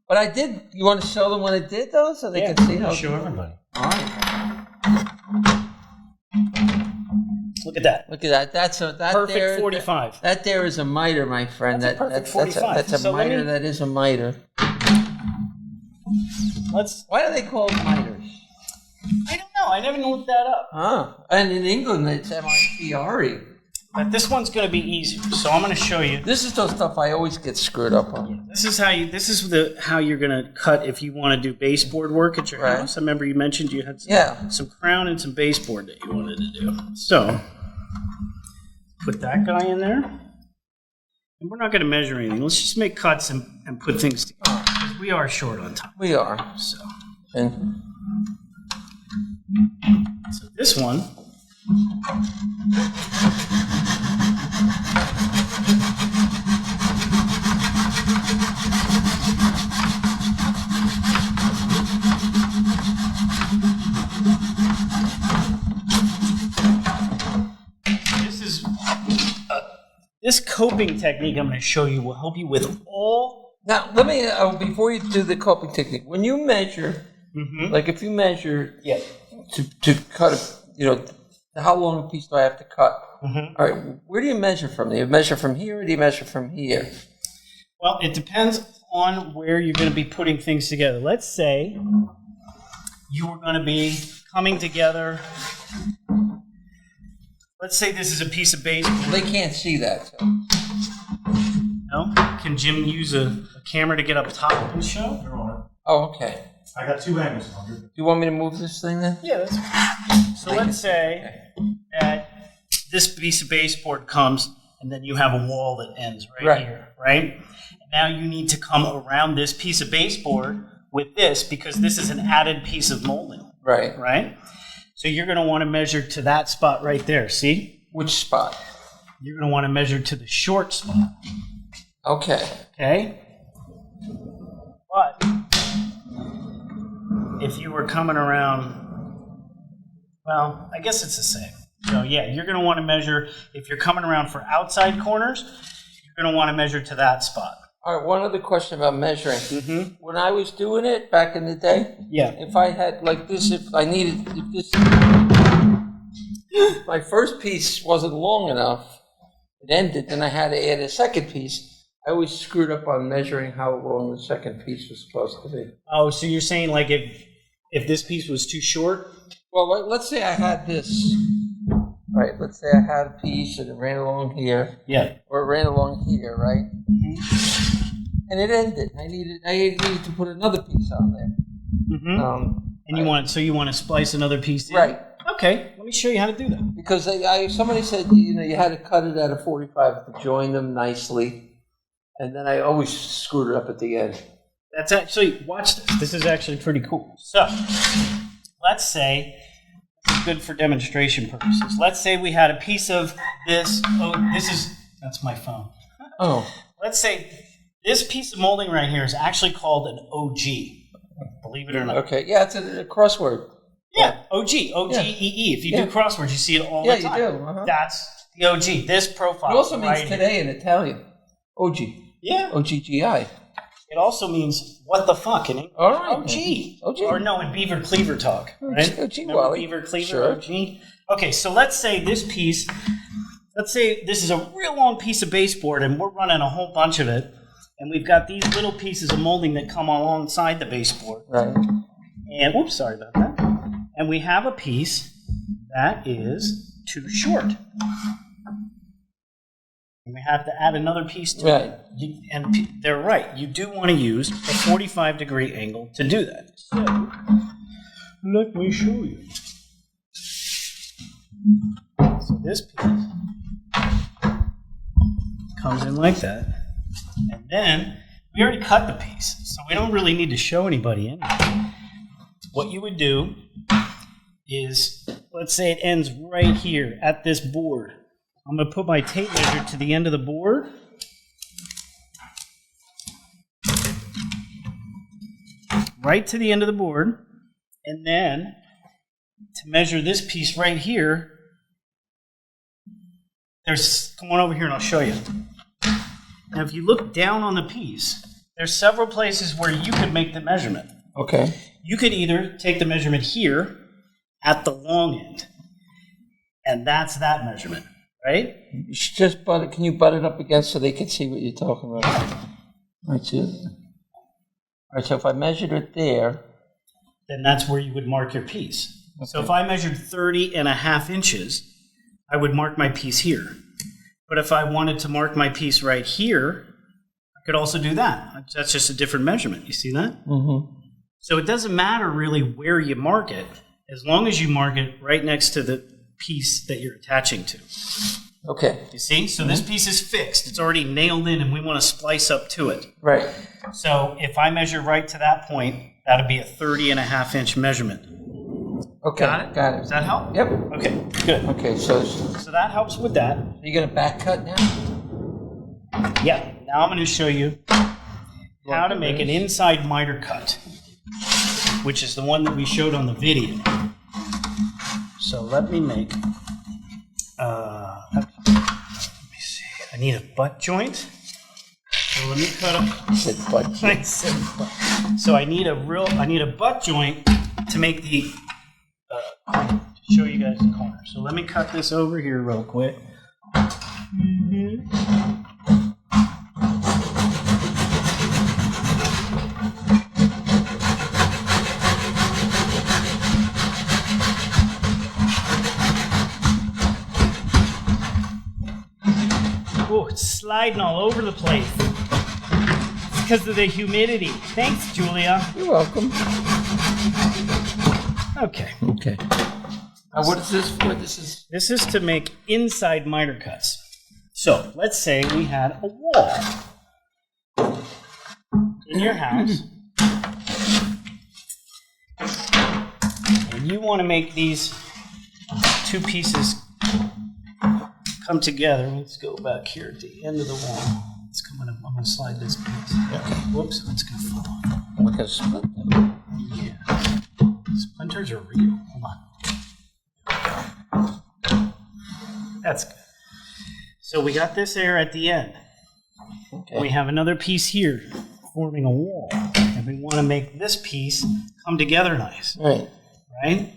But I did. You want to show them what I did, though, so they can see how. Show everybody. All right. Look at that. Look at that. That's a that perfect there, 45. That there is a miter, my friend. That's a perfect 45. That's a So miter. That is a miter. Why do they call it miters? I don't know. I never looked that up. Huh. And in England, it's M-I-T-R-E. But this one's going to be easier, so I'm going to show you. This is the stuff I always get screwed up on. This is how you're going to cut if you want to do baseboard work at your house. I remember you mentioned you had some crown and some baseboard that you wanted to do. So put that guy in there. And we're not going to measure anything. Let's just make cuts and put things together. Because we are short on time. We are. So this one. This coping technique I'm going to show you will help you with all. Now, let me, before you do the coping technique, when you measure, like if you measure to cut, how long a piece do I have to cut? All right, where do you measure from? Do you measure from here or do you measure from here? Well, it depends on where you're going to be putting things together. Let's say you are going to be coming together. Let's say this is a piece of baseboard. They can't see that. So. No? Can Jim use a camera to get up top and show? Oh, okay. I got two angles. Do you want me to move this thing then? Yeah, that's fine. So let's say that this piece of baseboard comes and then you have a wall that ends right here, right? And now you need to come around this piece of baseboard with this because this is an added piece of molding. Right. Right? So you're going to want to measure to that spot right there. See? Which spot? You're going to want to measure to the short spot. Okay. Okay? But if you were coming around, well, I guess it's the same. So yeah, you're going to want to measure, if you're coming around for outside corners, you're going to want to measure to that spot. All right, one other question about measuring. When I was doing it back in the day, if I had like this, if my first piece wasn't long enough, it ended, and I had to add a second piece. I always screwed up on measuring how long the second piece was supposed to be. Oh, so you're saying like if this piece was too short? Well, let's say I had this. Right, let's say I had a piece and it ran along here. Yeah. Or it ran along here, right? And it ended. I needed to put another piece on there. And you want to splice another piece in? Right. Okay, let me show you how to do that. Because somebody said you had to cut it at a 45 to join them nicely. And then I always screwed it up at the end. That's actually, watch this. This is actually pretty cool. So, let's say, this is good for demonstration purposes. Let's say we had a piece of this. That's my phone. Oh. Let's say this piece of molding right here is actually called an OG. Believe it or not. Okay, yeah, it's a crossword. Yeah, OG, O-G-E-E. If you do crosswords, you see it all the time. Yeah, you do. That's the OG. This profile. It also means right today in Italian. OG. Yeah. O-G-G-I. It also means what the fuck in English. All right. OG. Or no, in Beaver Cleaver talk. Right? OG, Remember Beaver Cleaver, OG? Okay, so let's say this piece, let's say this is a real long piece of baseboard and we're running a whole bunch of it. And we've got these little pieces of molding that come alongside the baseboard. Right. And, whoops, sorry about that. And we have a piece that is too short. And we have to add another piece to it. And they're right. You do want to use a 45-degree angle to do that. So Let me show you. So this piece comes in like that. And then we already cut the piece, so we don't really need to show anybody anything. What you would do is, let's say it ends right here at this board. I'm going to put my tape measure to the end of the board. Right to the end of the board. And then to measure this piece right here, come on over here and I'll show you. Now if you look down on the piece, there's several places where you could make the measurement. Okay. You could either take the measurement here at the long end, and that's that measurement, right? You should just can you butt it up against so they can see what you're talking about? That's it. All right, so if I measured it there, then that's where you would mark your piece. Okay. So if I measured 30.5 inches, I would mark my piece here. But if I wanted to mark my piece right here, I could also do that. That's just a different measurement. You see that? Mm-hmm. So it doesn't matter really where you mark it, as long as you mark it right next to the piece that you're attaching to. Okay. You see? So this piece is fixed. It's already nailed in, and we want to splice up to it. Right. So if I measure right to that point, that'll be a 30.5 inch measurement. Okay. Got it? Got it. Does that help? Yep. Okay, good. Okay, so that helps with that. You gonna back cut now? Yeah. Now I'm going to show you how to make an inside miter cut, which is the one that we showed on the video. So let me make, let me see, I need a butt joint. So let me cut up. You said butt joint. I said butt. So I need a butt joint to make the, to show you guys the corner. So let me cut this over here real quick. Oh, it's sliding all over the place. It's because of the humidity. Thanks, Julia. You're welcome. Okay. Okay. Now what is this for? This is to make inside miter cuts. So let's say we had a wall in your house, and you want to make these two pieces come together. Let's go back here at the end of the wall. It's coming up. I'm going to slide this piece. Okay. Whoops, it's going to fall off. Look at splinter. Yeah. Splinters are real. Hold on. That's good. So we got this air at the end. Okay. We have another piece here forming a wall. And we want to make this piece come together nice. Right. Right?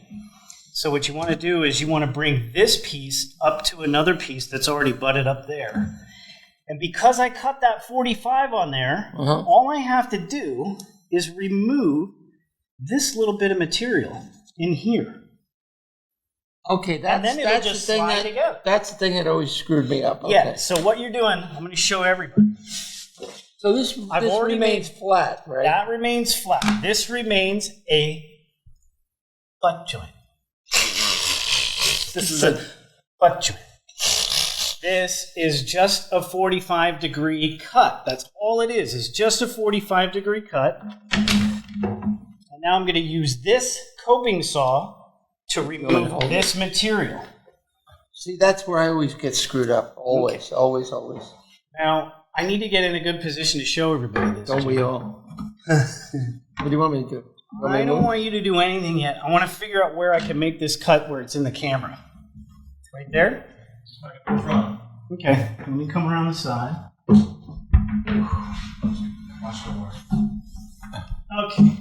So what you want to do is you want to bring this piece up to another piece that's already butted up there. And because I cut that 45 on there, all I have to do is remove this little bit of material in here. Okay, that's the thing that's the thing that always screwed me up. Okay. Yeah, so what you're doing, I'm going to show everybody. So this remains flat, right? That remains flat. This remains a butt joint. This is a butt joint. This is just a 45-degree cut. That's all it is just a 45-degree cut. And now I'm going to use this coping saw to remove this material. See, that's where I always get screwed up. Always, okay. Always. Now, I need to get in a good position to show everybody this. Don't we all? What do you want me to do? I don't want you to do anything yet. I want to figure out where I can make this cut where it's in the camera. Right there? In front. Okay, let me come around the side. Okay.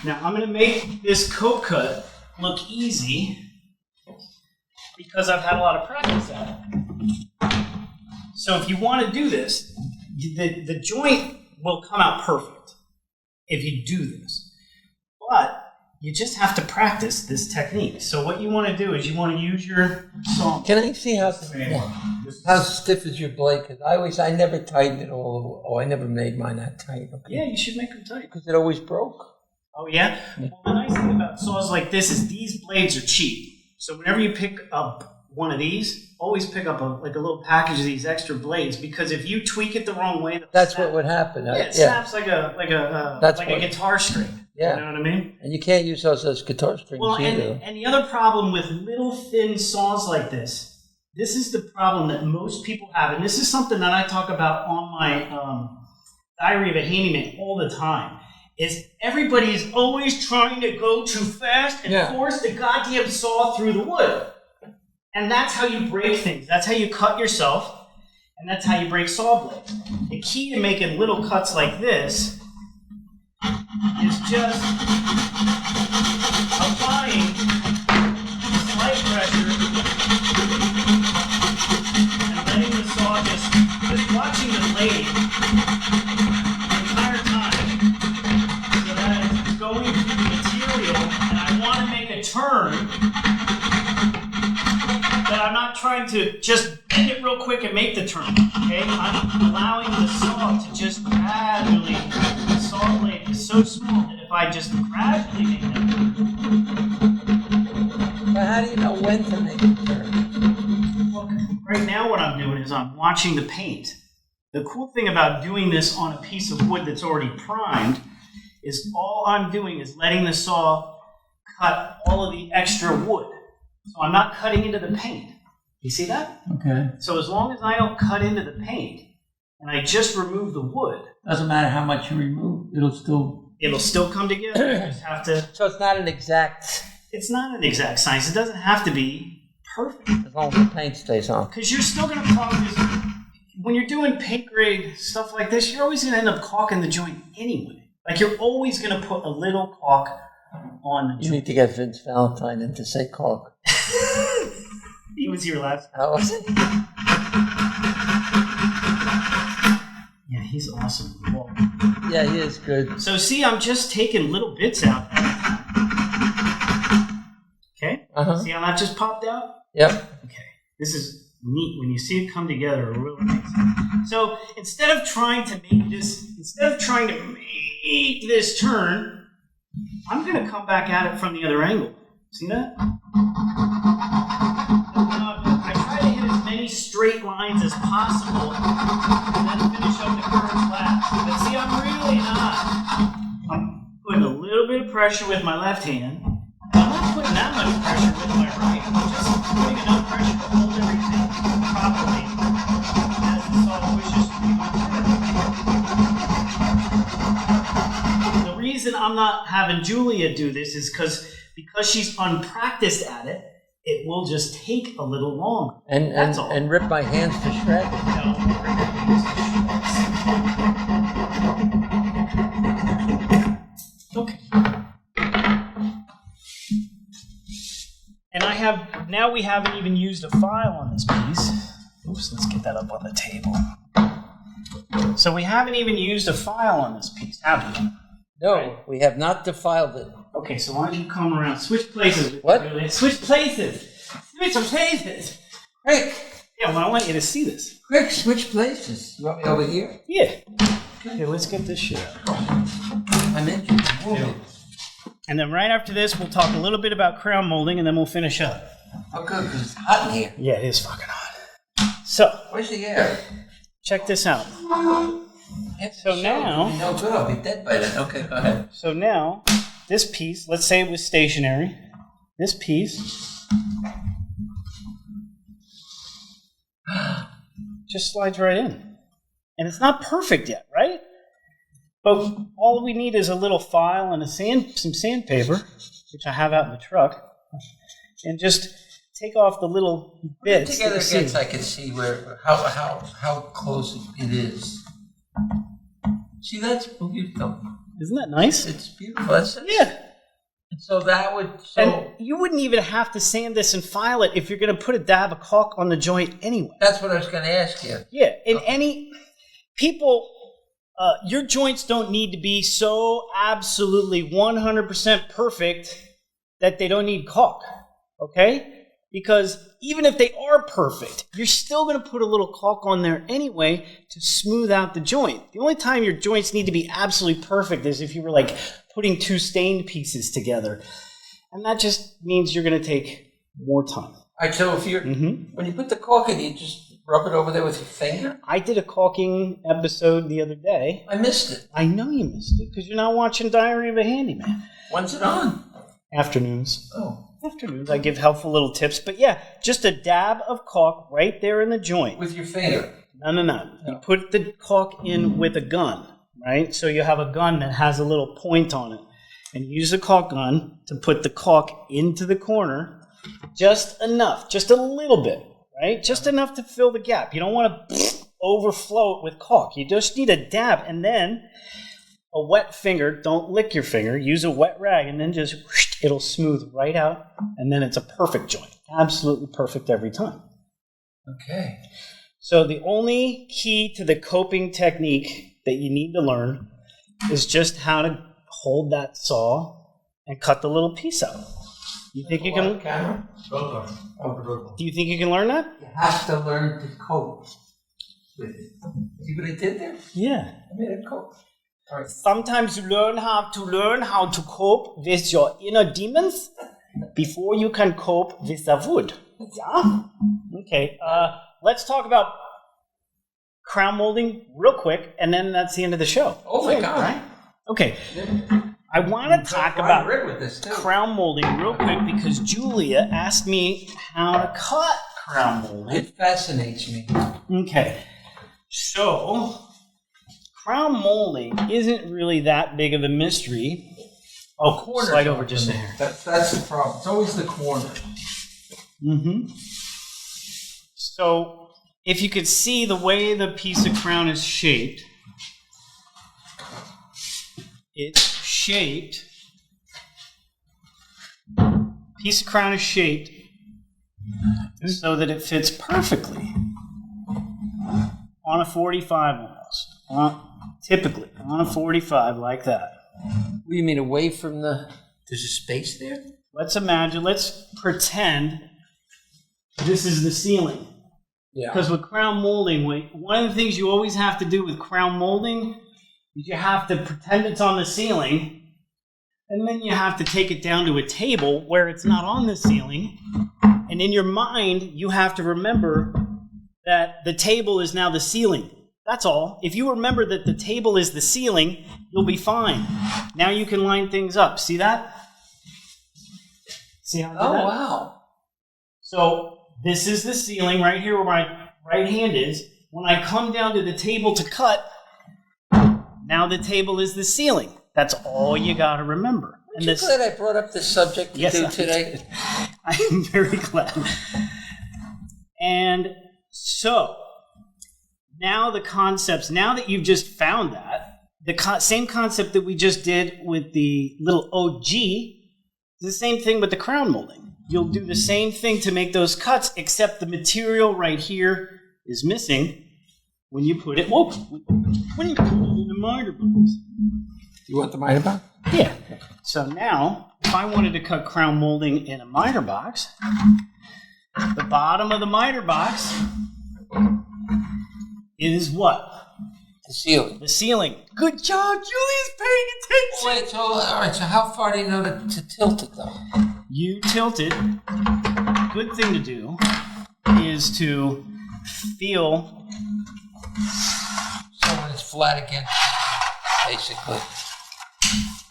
Now I'm going to make this coat cut look easy because I've had a lot of practice at it. So if you want to do this, the joint will come out perfect if you do this. But you just have to practice this technique. So what you want to do is you want to use your saw. Can I see how stiff is your blade? Because I never tightened it all. I never made mine that tight. Okay. Yeah, you should make them tight. Because it always broke. Oh, yeah? Well, the nice thing about saws like this is these blades are cheap. So whenever you pick up one of these, always pick up a little package of these extra blades, because if you tweak it the wrong way, That's what would happen. yeah, it snaps like a guitar string. Yeah. You know what I mean? And you can't use those as guitar strings either. And the other problem with little thin saws like this is the problem that most people have, and this is something that I talk about on my Diary of a Handyman all the time, is everybody's always trying to go too fast and force the goddamn saw through the wood. And that's how you break things. That's how you cut yourself, and that's how you break saw blades. The key to making little cuts like this is just applying slight pressure and letting the saw just watching the blade the entire time so that it's going through the material, and I want to make a turn that I'm not trying to just bend it real quick and make the turn, okay? I'm allowing the saw to just gradually, the saw blade is so small that if I just gradually make that turn. But how do you know when to make the turn? Look, right now what I'm doing is I'm watching the paint. The cool thing about doing this on a piece of wood that's already primed is all I'm doing is letting the saw cut all of the extra wood. So I'm not cutting into the paint. You see that? Okay. So as long as I don't cut into the paint and I just remove the wood, Doesn't matter how much you remove, it'll still come together. You just have to. So it's not an exact. It's not an exact science. It doesn't have to be perfect. As long as the paint stays on. Because you're still going to probably when you're doing paint grade stuff like this, you're always going to end up caulking the joint anyway. Like you're always going to put a little caulk on the joint. You need to get Vince Valentine in to say caulk. He was here last. How was it? Yeah, he's awesome. Yeah, he is good. So see, I'm just taking little bits out. Okay? See how that just popped out? Yep. Okay. This is neat. When you see it come together, it really makes sense. So instead of trying to make this turn, I'm going to come back at it from the other angle. See that? I try to hit as many straight lines as possible and then finish up the curves last. But see, I'm really not. I'm putting a little bit of pressure with my left hand. I'm not putting that much pressure with my right. I'm just putting enough pressure to hold everything properly as the saw pushes through my turn. The reason I'm not having Julia do this is because she's unpracticed at it, it will just take a little longer. And rip my hands to shreds. No, rip your hands to shreds. Okay. And now we haven't even used a file on this piece. Oops, let's get that up on the table. So we haven't even used a file on this piece, have we? No, we have not defiled it. Okay, so why don't you come around? Switch places. What? Switch places. Switch places. Quick. Yeah, well, I want you to see this. Quick, switch places. You want me over here? Yeah. Okay, let's get this shit out. I'm injured. Yeah. And then right after this, we'll talk a little bit about crown molding, and then we'll finish up. Oh, good, because it's hot in here. Yeah, it is fucking hot. So. Where's the air? Check this out. So now. No good, I'll be dead by then. Okay, go ahead. So now, this piece, let's say it was stationary. This piece just slides right in. And it's not perfect yet, right? But all we need is a little file and some sandpaper, which I have out in the truck, and just take off the little bits. Together again, so I can see how close it is. See, that's beautiful. Isn't that nice? It's beautiful. Yeah. So that would. And you wouldn't even have to sand this and file it if you're going to put a dab of caulk on the joint anyway. That's what I was going to ask you. Yeah. And any people, your joints don't need to be so absolutely 100% perfect that they don't need caulk. Okay? because even if they are perfect, you're still going to put a little caulk on there anyway to smooth out the joint. The only time your joints need to be absolutely perfect is if you were like putting two stained pieces together. And that just means you're going to take more time. All right, so if you're, when you put the caulk in, you just rub it over there with your finger? I did a caulking episode the other day. I missed it. I know you missed it because you're not watching Diary of a Handyman. When's it on? Afternoons. Oh. Afternoons. I give helpful little tips. But yeah, just a dab of caulk right there in the joint. With your finger? No. You put the caulk in with a gun, right? So you have a gun that has a little point on it. And use the caulk gun to put the caulk into the corner. Just enough. Just a little bit, right? Just enough to fill the gap. You don't want to overflow it with caulk. You just need a dab. And then a wet finger. Don't lick your finger. Use a wet rag. And then just it'll smooth right out, and then it's a perfect joint. Absolutely perfect every time. Okay. So the only key to the coping technique that you need to learn is just how to hold that saw and cut the little piece out. You think you can? Do you think you can learn that? You have to learn to cope with it. See what I did there? Yeah. I made a cope. All right. Sometimes you learn how to cope with your inner demons before you can cope with the wood. Yeah? Okay, let's talk about crown molding real quick, and then that's the end of the show. Oh my God. Right? Okay, I want to talk about crown molding real quick because Julia asked me how to cut crown molding. It fascinates me. Okay, so crown molding isn't really that big of a mystery. Oh, Corners slide over just there. That's the problem. It's always the corner. So if you could see the way the piece of crown is shaped, it's shaped, piece of crown is shaped so that it fits perfectly on a 45 almost. Typically, on a 45 like that. What do you mean, away from the... There's a space there? Let's pretend this is the ceiling. Yeah. Because with crown molding, one of the things you always have to do with crown molding is you have to pretend it's on the ceiling, and then you have to take it down to a table where it's not on the ceiling, and in your mind, you have to remember that the table is now the ceiling. That's all. If you remember that the table is the ceiling, you'll be fine. Now you can line things up. See that? See how I did that? Wow. So this is the ceiling right here where my right hand is. When I come down to the table to cut, now the table is the ceiling. That's all you got to remember. Aren't you glad I brought up this subject to do today? I am very glad. And so... now the concepts, now that you've just found that, the same concept that we just did with the little OG, the same thing with the crown molding. You'll do the same thing to make those cuts, except the material right here is missing when you put it, when you put it in the miter box. You want the miter box? Yeah. So now, if I wanted to cut crown molding in a miter box, the bottom of the miter box is what? The ceiling. The ceiling. Good job, Julie's paying attention. Wait, so, all right, so how far do you know to tilt it, though? You tilt it. Good thing to do is to feel... so when it's flat again, basically.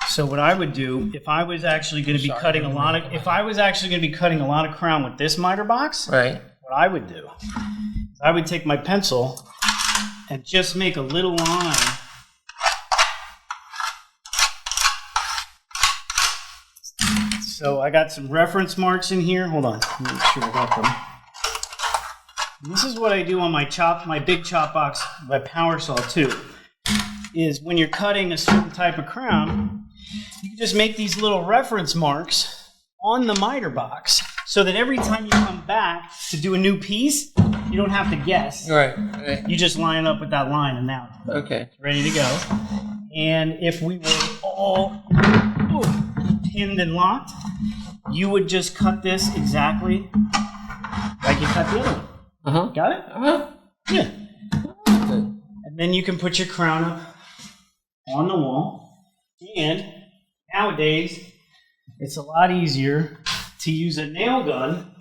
So what I would do, if I was actually going to be cutting a lot of crown with this miter box, right? What I would do is I would take my pencil and just make a little line. So I got some reference marks in here. Hold on, let me make sure I got them. And this is what I do on my big chop box, my power saw too. Is when you're cutting a certain type of crown, you can just make these little reference marks on the miter box, so that every time you come back to do a new piece, you don't have to guess. Right. You just line up with that line, and now it's ready to go. And if we were all pinned and locked, you would just cut this exactly got the other one. Uh-huh. Got it? Uh-huh. Yeah. And then you can put your crown up on the wall. And nowadays, it's a lot easier to use a nail gun.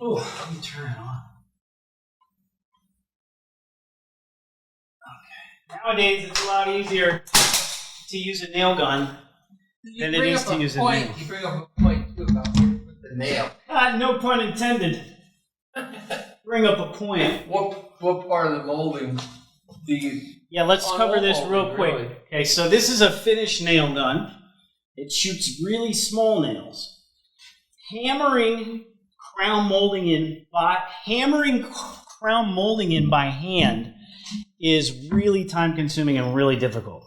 Oh, let me turn it on. Okay. Nowadays, it's a lot easier to use a nail gun than it is to use a nail. You bring up a point, too, about the nail. No pun intended. Bring up a point. What part of the molding do you... Yeah, let's cover this real quick. Really? Okay, so this is a finished nail gun. It shoots really small nails. Hammering crown molding in by hand is really time consuming and really difficult.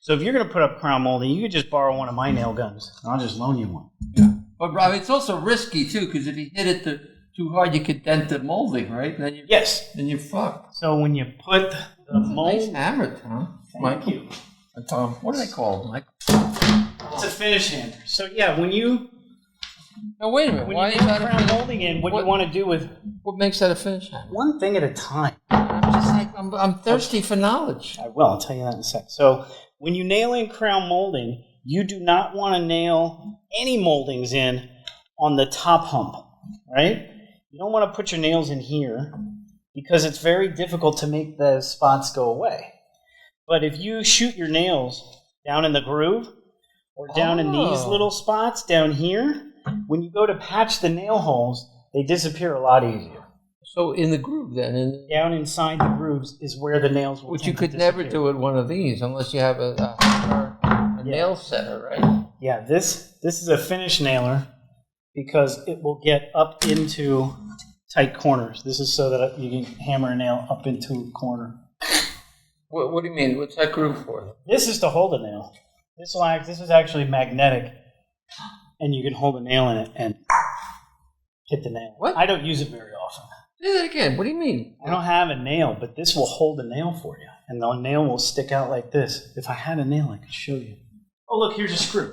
So if you're going to put up crown molding, you could just borrow one of my nail guns. I'll just loan you one. Yeah. But Rob, it's also risky too, because if you hit it too hard, you could dent the molding, right? And then then you're fucked. So when you put the mold... Nice hammer, Tom. Thank you. Tom, what do they call it, Mike? It's a finish hammer. So yeah, when you... Now wait a minute. When Why you is put that crown molding in, what you want to do with... What makes that a finish hammer? One thing at a time. I'm thirsty for knowledge. I will. I'll tell you that in a sec. So when you nail in crown molding, you do not want to nail any moldings in on the top hump, right? You don't want to put your nails in here because it's very difficult to make the spots go away. But if you shoot your nails down in the groove or down in these little spots down here, when you go to patch the nail holes, they disappear a lot easier. So in the groove then? Down inside the grooves is where the nails will Which you could never do with one of these unless you have a nail setter, right? Yeah, this is a finish nailer because it will get up into tight corners. This is so that you can hammer a nail up into a corner. What do you mean? What's that groove for? This is to hold a nail. This is actually magnetic, and you can hold a nail in it and hit the nail. What? I don't use it very often. Say that again. What do you mean? I don't have a nail, but this will hold a nail for you, and the nail will stick out like this. If I had a nail, I could show you. Oh, look, here's a screw.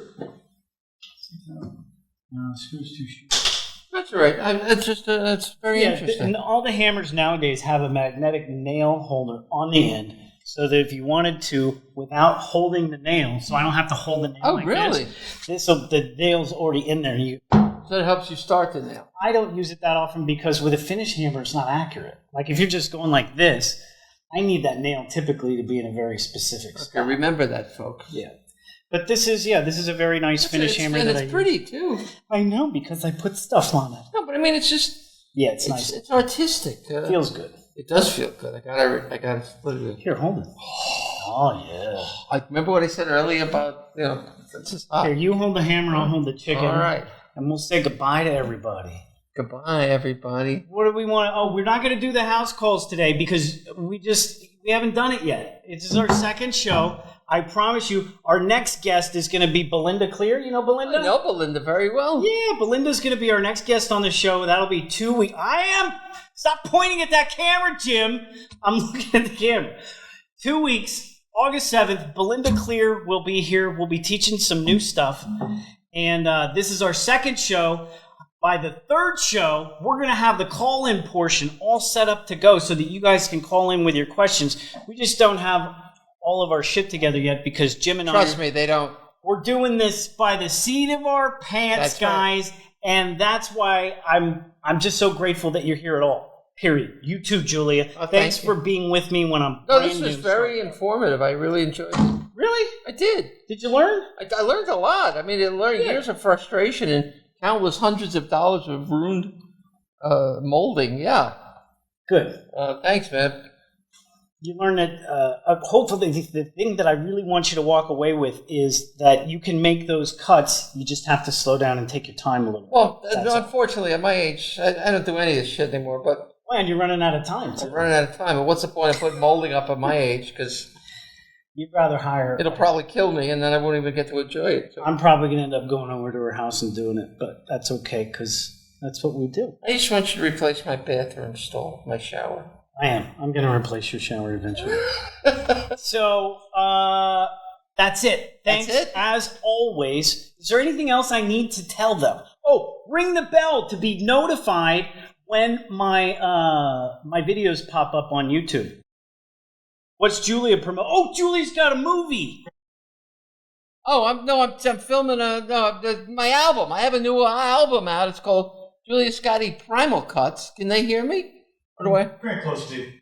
No, screw's too short. That's all right. It's very interesting. And all the hammers nowadays have a magnetic nail holder on the end, so that if you wanted to, without holding the nail, so I don't have to hold the nail like really? the nail's already in there. So it helps you start the nail. I don't use it that often because with a finish hammer, it's not accurate. Like if you're just going like this, I need that nail typically to be in a very specific spot. Okay, remember that, folks. Yeah. But this is a very nice finish hammer that I use. And it's pretty, too. I know, because I put stuff on it. No, but I mean, it's just... Yeah, it's nice. It's artistic. Feels good. It does feel good. I gotta split it. Here, hold it. Oh, yeah. I remember what I said earlier about, it's just hot. Here, you hold the hammer, I'll hold the chicken. All right. And we'll say goodbye to everybody. Goodbye, everybody. What do we want? Oh, we're not going to do the house calls today because we haven't done it yet. This is our second show. I promise you, our next guest is going to be Belinda Clear. You know Belinda? I know Belinda very well. Yeah, Belinda's going to be our next guest on the show. That'll be 2 weeks. Stop pointing at that camera, Jim. I'm looking at the camera. 2 weeks, August 7th, Belinda Clear will be here. We'll be teaching some new stuff. And this is our second show. By the third show, we're going to have the call-in portion all set up to go so that you guys can call in with your questions. We just don't have all of our shit together yet because Jim and Trust me, they don't. We're doing this by the seat of our pants, guys, right. And that's why I'm just so grateful that you're here at all. Period. You too, Julia. Thanks for being with me when I'm. No, this was very informative. I really enjoyed it. Really? I did. Did you learn? I learned a lot. I mean, I learned years of frustration and countless hundreds of dollars of ruined molding. Yeah. Good. Thanks, man. You learn that, hopefully, the thing that I really want you to walk away with is that you can make those cuts. You just have to slow down and take your time a little bit. Well, unfortunately, at my age, I don't do any of this shit anymore. But man, you're running out of time. I'm running out of time. But what's the point of putting molding up at my age? Because you'd rather hire. It'll probably kill me, and then I won't even get to enjoy it. So. I'm probably going to end up going over to her house and doing it, but that's okay because that's what we do. I just want you to replace my bathroom stall, my shower. I am. I'm going to replace your shower eventually. So, that's it. Thanks, as always. Is there anything else I need to tell them? Oh, ring the bell to be notified when my my videos pop up on YouTube. What's Julia promote? Oh, Julie's got a movie. Oh, I'm filming my album. I have a new album out. It's called Julia Scotti Primal Cuts. Can they hear me? Or do I? Very close to you.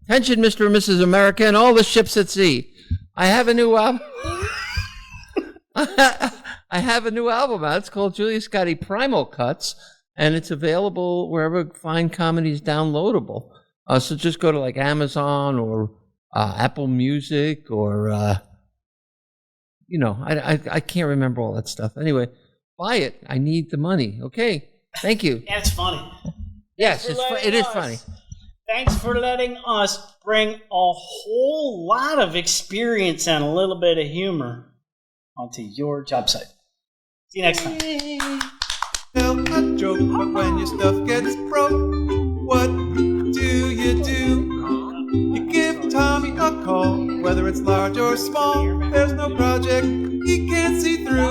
Attention, Mr. and Mrs. America and all the ships at sea. I have a new album. I have a new album out. It's called Julia Scotti Primal Cuts, and it's available wherever fine comedy is downloadable. So just go to like Amazon or Apple Music or I can't remember all that stuff. Anyway, buy it. I need the money. Okay, thank you. That's funny. Yes, it is funny. Thanks for letting us bring a whole lot of experience and a little bit of humor onto your job site. See you next time. Tell a joke, but when your stuff gets broke, what do? You give Tommy a call, whether it's large or small. There's no project he can't see through.